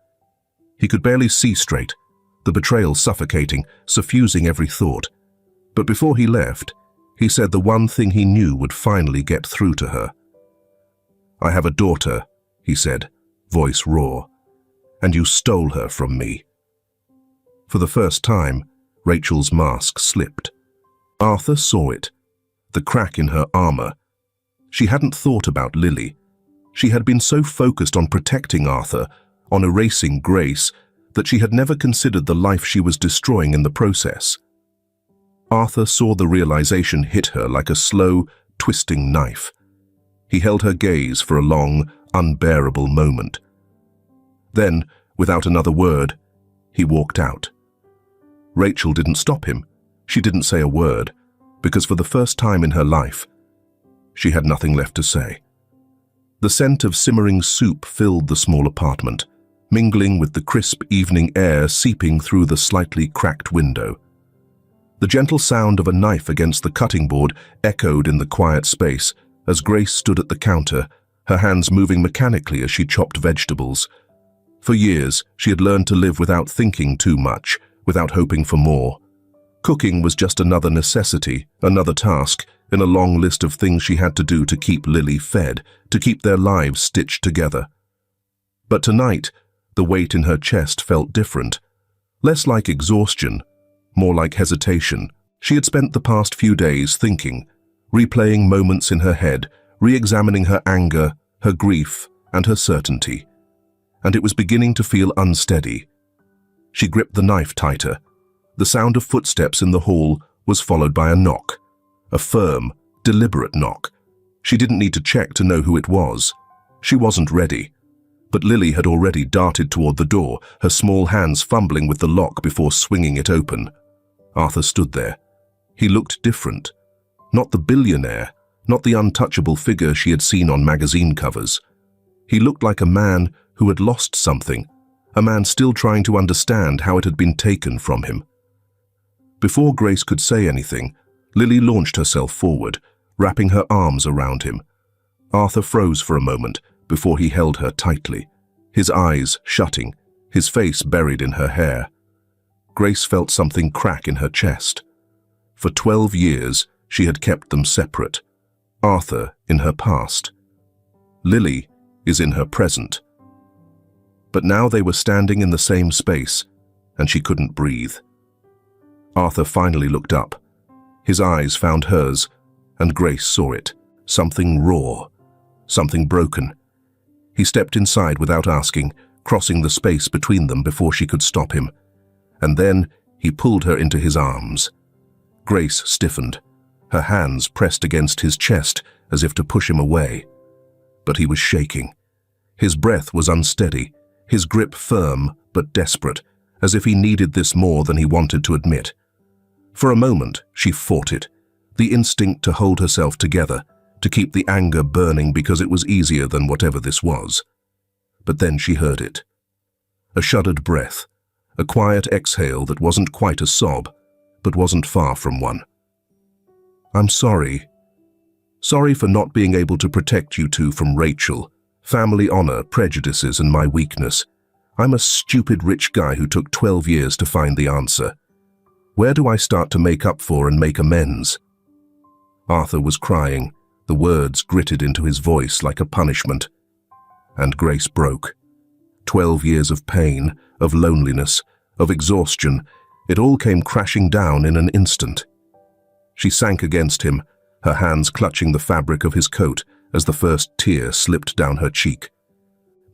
He could barely see straight, the betrayal suffocating, suffusing every thought. But before he left, he said the one thing he knew would finally get through to her. I have a daughter, he said, voice raw, and you stole her from me. For the first time, Rachel's mask slipped. Arthur saw it, the crack in her armor. She hadn't thought about Lily. She had been so focused on protecting Arthur, on erasing Grace, that she had never considered the life she was destroying in the process. Arthur saw the realization hit her like a slow, twisting knife. He held her gaze for a long, unbearable moment. Then, without another word, he walked out. Rachel didn't stop him. She didn't say a word, because for the first time in her life, she had nothing left to say. The scent of simmering soup filled the small apartment, mingling with the crisp evening air seeping through the slightly cracked window. The gentle sound of a knife against the cutting board echoed in the quiet space as Grace stood at the counter, her hands moving mechanically as she chopped vegetables. For years, she had learned to live without thinking too much, without hoping for more. Cooking was just another necessity, another task, in a long list of things she had to do to keep Lily fed, to keep their lives stitched together. But tonight, the weight in her chest felt different. Less like exhaustion, more like hesitation. She had spent the past few days thinking, replaying moments in her head, re-examining her anger, her grief, and her certainty. And it was beginning to feel unsteady. She gripped the knife tighter. The sound of footsteps in the hall was followed by a knock. A firm, deliberate knock. She didn't need to check to know who it was. She wasn't ready. But Lily had already darted toward the door, her small hands fumbling with the lock before swinging it open. Arthur stood there. He looked different. Not the billionaire, not the untouchable figure she had seen on magazine covers. He looked like a man who had lost something, a man still trying to understand how it had been taken from him. Before Grace could say anything, Lily launched herself forward, wrapping her arms around him. Arthur froze for a moment before he held her tightly, his eyes shutting, his face buried in her hair. Grace felt something crack in her chest. For 12 years, she had kept them separate. Arthur in her past. Lily is in her present. But now they were standing in the same space, and she couldn't breathe. Arthur finally looked up. His eyes found hers, and Grace saw it. Something raw, something broken. He stepped inside without asking, crossing the space between them before she could stop him. And then he pulled her into his arms. Grace stiffened, her hands pressed against his chest as if to push him away. But he was shaking. His breath was unsteady, his grip firm but desperate, as if he needed this more than he wanted to admit. For a moment, she fought it, the instinct to hold herself together, to keep the anger burning because it was easier than whatever this was. But then she heard it. A shuddered breath, a quiet exhale that wasn't quite a sob, but wasn't far from one. "I'm sorry. Sorry for not being able to protect you two from Rachel, family honor, prejudices, and my weakness. I'm a stupid rich guy who took 12 years to find the answer. Where do I start to make up for and make amends?" Arthur was crying, the words gritted into his voice like a punishment. And Grace broke. 12 years of pain, of loneliness, of exhaustion, it all came crashing down in an instant. She sank against him, her hands clutching the fabric of his coat as the first tear slipped down her cheek.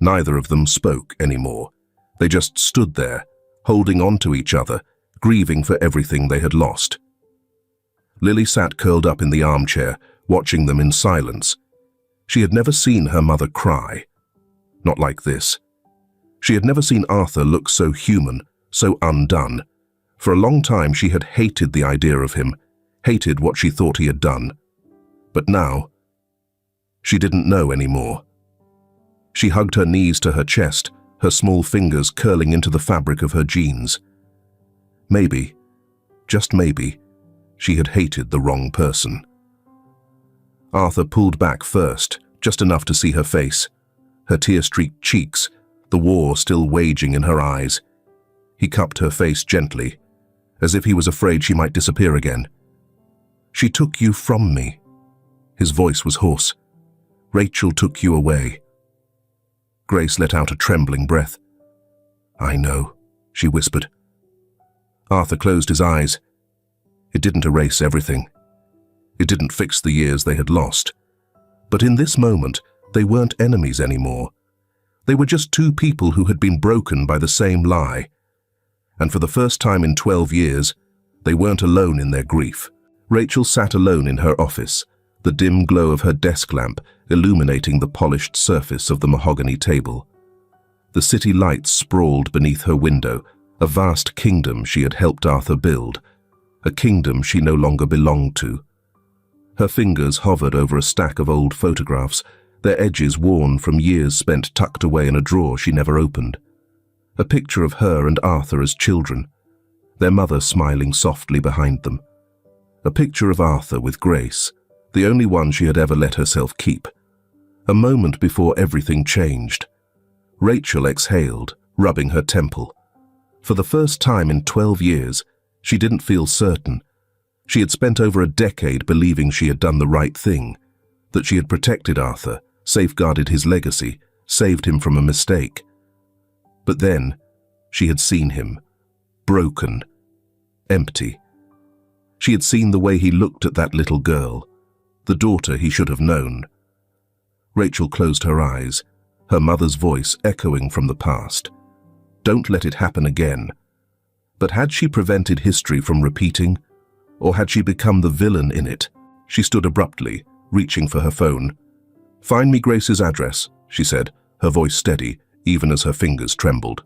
Neither of them spoke anymore. They just stood there, holding on to each other, grieving for everything they had lost. Lily sat curled up in the armchair, watching them in silence. She had never seen her mother cry. Not like this. She had never seen Arthur look so human, so undone. For a long time she had hated the idea of him, hated what she thought he had done. But now, she didn't know anymore. She hugged her knees to her chest, her small fingers curling into the fabric of her jeans. Maybe, just maybe, she had hated the wrong person. Arthur pulled back first, just enough to see her face, her tear-streaked cheeks, the war still waging in her eyes. He cupped her face gently, as if he was afraid she might disappear again. "She took you from me." His voice was hoarse. "Rachel took you away." Grace let out a trembling breath. "I know," she whispered. Arthur closed his eyes. It didn't erase everything. It didn't fix the years they had lost. But in this moment, they weren't enemies anymore. They were just two people who had been broken by the same lie. And for the first time in 12 years, they weren't alone in their grief. Rachel sat alone in her office, the dim glow of her desk lamp illuminating the polished surface of the mahogany table. The city lights sprawled beneath her window, a vast kingdom she had helped Arthur build, a kingdom she no longer belonged to. Her fingers hovered over a stack of old photographs, their edges worn from years spent tucked away in a drawer she never opened. A picture of her and Arthur as children, their mother smiling softly behind them. A picture of Arthur with Grace, the only one she had ever let herself keep. A moment before everything changed. Rachel exhaled, rubbing her temple. For the first time in 12 years, she didn't feel certain. She had spent over a decade believing she had done the right thing, that she had protected Arthur, safeguarded his legacy, saved him from a mistake. But then, she had seen him, broken, empty. She had seen the way he looked at that little girl, the daughter he should have known. Rachel closed her eyes, her mother's voice echoing from the past. Don't let it happen again. But had she prevented history from repeating, or had she become the villain in it? She stood abruptly, reaching for her phone. Find me Grace's address, she said, her voice steady, even as her fingers trembled.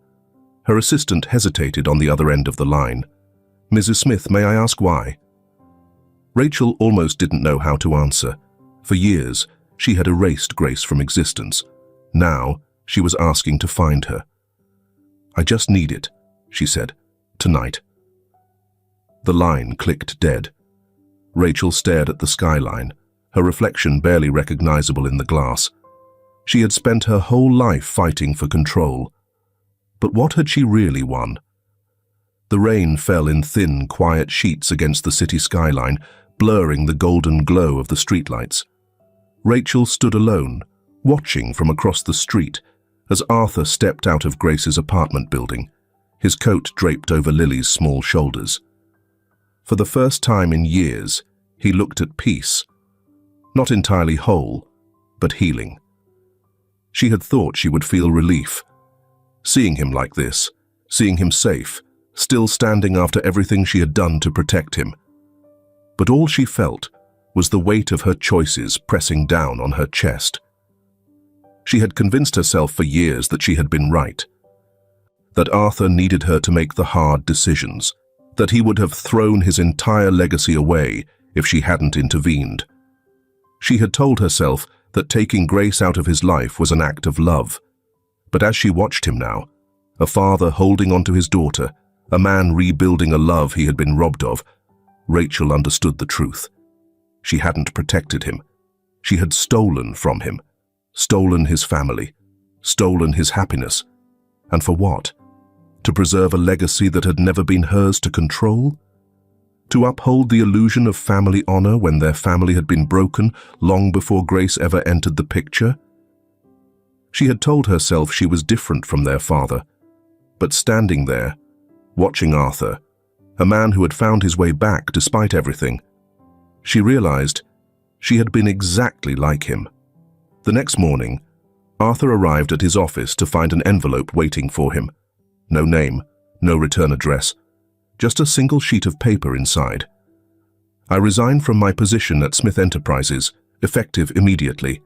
Her assistant hesitated on the other end of the line. Mrs. Smith, may I ask why? Rachel almost didn't know how to answer. For years, she had erased Grace from existence. Now, she was asking to find her. I just need it, she said. Tonight. The line clicked dead. Rachel stared at the skyline, her reflection barely recognizable in the glass. She had spent her whole life fighting for control. But what had she really won? The rain fell in thin, quiet sheets against the city skyline, blurring the golden glow of the streetlights. Rachel stood alone, watching from across the street as Arthur stepped out of Grace's apartment building, his coat draped over Lily's small shoulders. For the first time in years, he looked at peace, not entirely whole, but healing. She had thought she would feel relief. Seeing him like this, seeing him safe, still standing after everything she had done to protect him. But all she felt was the weight of her choices pressing down on her chest. She had convinced herself for years that she had been right, that Arthur needed her to make the hard decisions, that he would have thrown his entire legacy away if she hadn't intervened. She had told herself that taking Grace out of his life was an act of love. But as she watched him now, a father holding onto his daughter, a man rebuilding a love he had been robbed of, Rachel understood the truth. She hadn't protected him. She had stolen from him, stolen his family, stolen his happiness. And for what? To preserve a legacy that had never been hers to control? To uphold the illusion of family honor when their family had been broken long before Grace ever entered the picture? She had told herself she was different from their father, but standing there, watching Arthur, a man who had found his way back despite everything, she realized she had been exactly like him. The next morning, Arthur arrived at his office to find an envelope waiting for him. No name, no return address, just a single sheet of paper inside. I resign from my position at Smith Enterprises, effective immediately.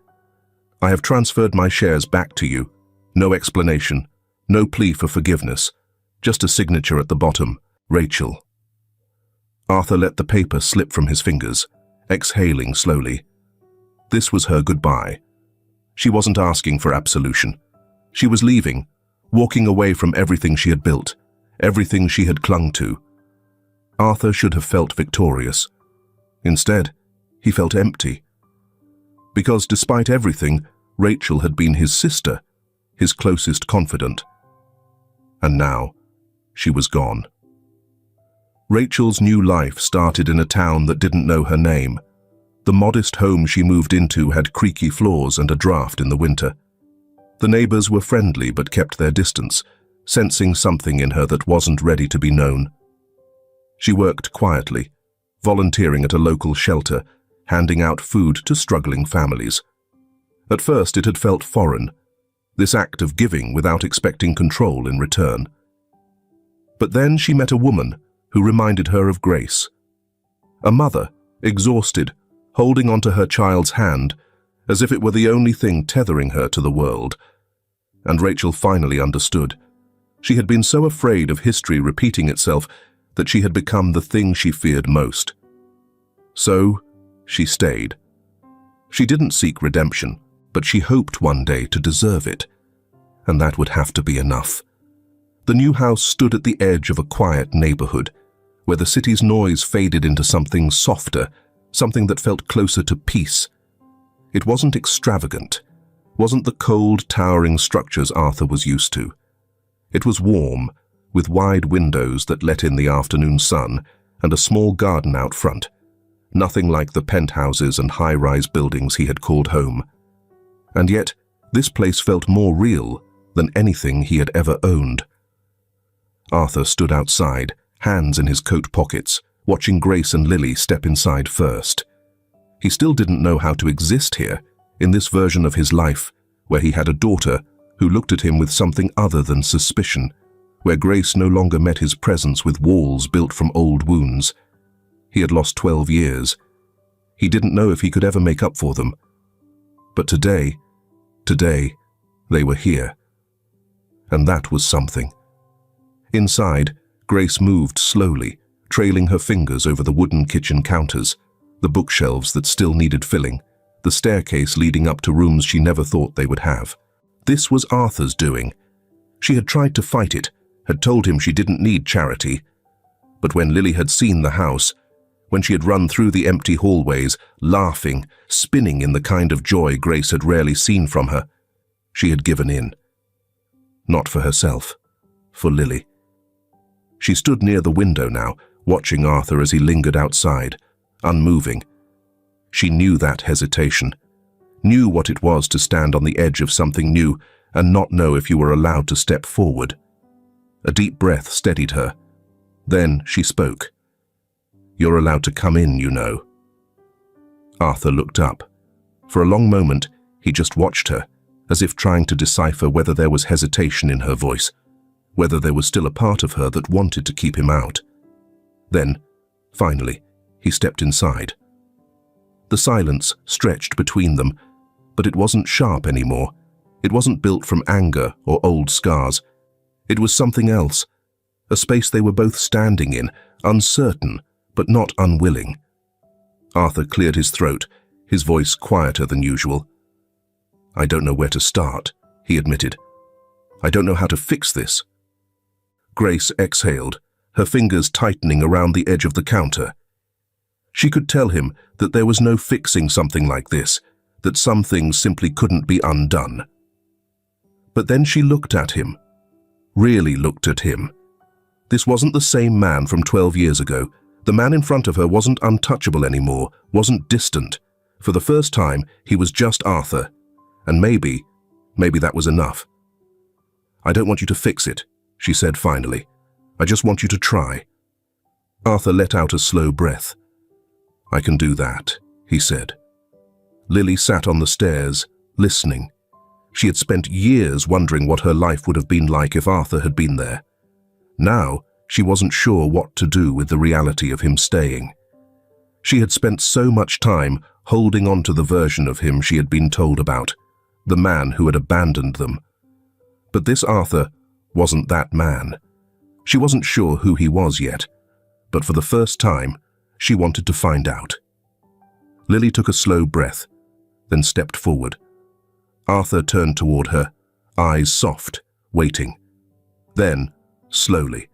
I have transferred my shares back to you. No explanation, no plea for forgiveness, just a signature at the bottom, Rachel. Arthur let the paper slip from his fingers, exhaling slowly. This was her goodbye. She wasn't asking for absolution. She was leaving, walking away from everything she had built, everything she had clung to. Arthur should have felt victorious. Instead, he felt empty. Because despite everything, Rachel had been his sister, his closest confidant. And now, she was gone. Rachel's new life started in a town that didn't know her name. The modest home she moved into had creaky floors and a draft in the winter. The neighbors were friendly but kept their distance, sensing something in her that wasn't ready to be known. She worked quietly, volunteering at a local shelter, handing out food to struggling families. At first it had felt foreign, this act of giving without expecting control in return. But then she met a woman who reminded her of Grace. A mother, exhausted, holding onto her child's hand, as if it were the only thing tethering her to the world. And Rachel finally understood. She had been so afraid of history repeating itself that she had become the thing she feared most. So, she stayed. She didn't seek redemption, but she hoped one day to deserve it. And that would have to be enough. The new house stood at the edge of a quiet neighborhood, where the city's noise faded into something softer, something that felt closer to peace. It wasn't extravagant. wasn't the cold, towering structures Arthur was used to. It was warm, with wide windows that let in the afternoon sun and a small garden out front. Nothing like the penthouses and high-rise buildings he had called home. And yet, this place felt more real than anything he had ever owned. Arthur stood outside, hands in his coat pockets, watching Grace and Lily step inside first. He still didn't know how to exist here, in this version of his life, where he had a daughter who looked at him with something other than suspicion, where Grace no longer met his presence with walls built from old wounds. He had lost 12 years. He didn't know if he could ever make up for them. But today, they were here. And that was something. Inside, Grace moved slowly, trailing her fingers over the wooden kitchen counters, the bookshelves that still needed filling, the staircase leading up to rooms she never thought they would have. This was Arthur's doing. She had tried to fight it, had told him she didn't need charity. But when Lily had seen the house, when she had run through the empty hallways, laughing, spinning in the kind of joy Grace had rarely seen from her, she had given in. Not for herself, for Lily. She stood near the window now, watching Arthur as he lingered outside, unmoving. She knew that hesitation, knew what it was to stand on the edge of something new and not know if you were allowed to step forward. A deep breath steadied her. Then she spoke. "You're allowed to come in, you know." Arthur looked up. For a long moment, he just watched her, as if trying to decipher whether there was hesitation in her voice, whether there was still a part of her that wanted to keep him out. Then, finally, he stepped inside. The silence stretched between them, but it wasn't sharp anymore. It wasn't built from anger or old scars. It was something else, a space they were both standing in, uncertain, but not unwilling. Arthur cleared his throat, his voice quieter than usual. "I don't know where to start," he admitted. "I don't know how to fix this." Grace exhaled, her fingers tightening around the edge of the counter. She could tell him that there was no fixing something like this, that some things simply couldn't be undone. But then she looked at him, really looked at him. This wasn't the same man from 12 years ago. The man in front of her wasn't untouchable anymore, wasn't distant. For the first time, he was just Arthur. And maybe that was enough. "I don't want you to fix it," she said finally. "I just want you to try." Arthur let out a slow breath. "I can do that," he said. Lily sat on the stairs, listening. She had spent years wondering what her life would have been like if Arthur had been there. Now, she wasn't sure what to do with the reality of him staying. She had spent so much time holding on to the version of him she had been told about, the man who had abandoned them. But this Arthur wasn't that man. She wasn't sure who he was yet, but for the first time, she wanted to find out. Lily took a slow breath, then stepped forward. Arthur turned toward her, eyes soft, waiting. Then, slowly,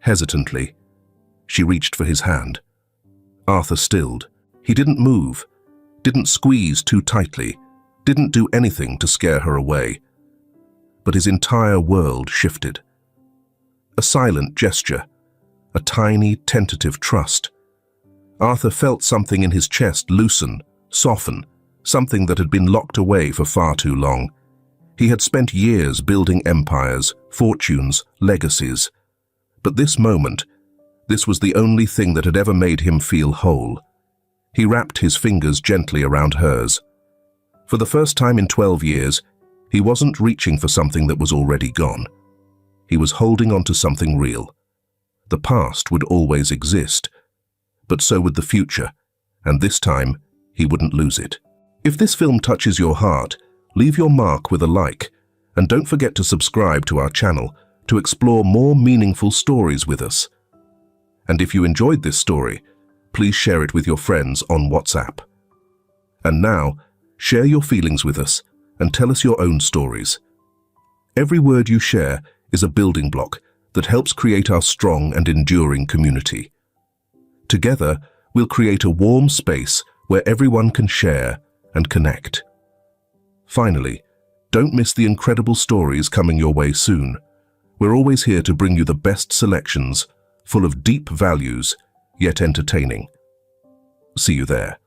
hesitantly, she reached for his hand. Arthur stilled. He didn't move, didn't squeeze too tightly, didn't do anything to scare her away. But his entire world shifted. A silent gesture, a tiny, tentative trust. Arthur felt something in his chest loosen, soften, something that had been locked away for far too long. He had spent years building empires, fortunes, legacies. But this moment, this was the only thing that had ever made him feel whole. He wrapped his fingers gently around hers. For the first time in 12 years, he wasn't reaching for something that was already gone. He was holding on to something real. The past would always exist, but so would the future, and this time, he wouldn't lose it. If this film touches your heart, leave your mark with a like, and don't forget to subscribe to our channel to explore more meaningful stories with us. And if you enjoyed this story, please share it with your friends on WhatsApp. And now, share your feelings with us and tell us your own stories. Every word you share is a building block that helps create our strong and enduring community. Together, we'll create a warm space where everyone can share and connect. Finally, don't miss the incredible stories coming your way soon. We're always here to bring you the best selections, full of deep values, yet entertaining. See you there.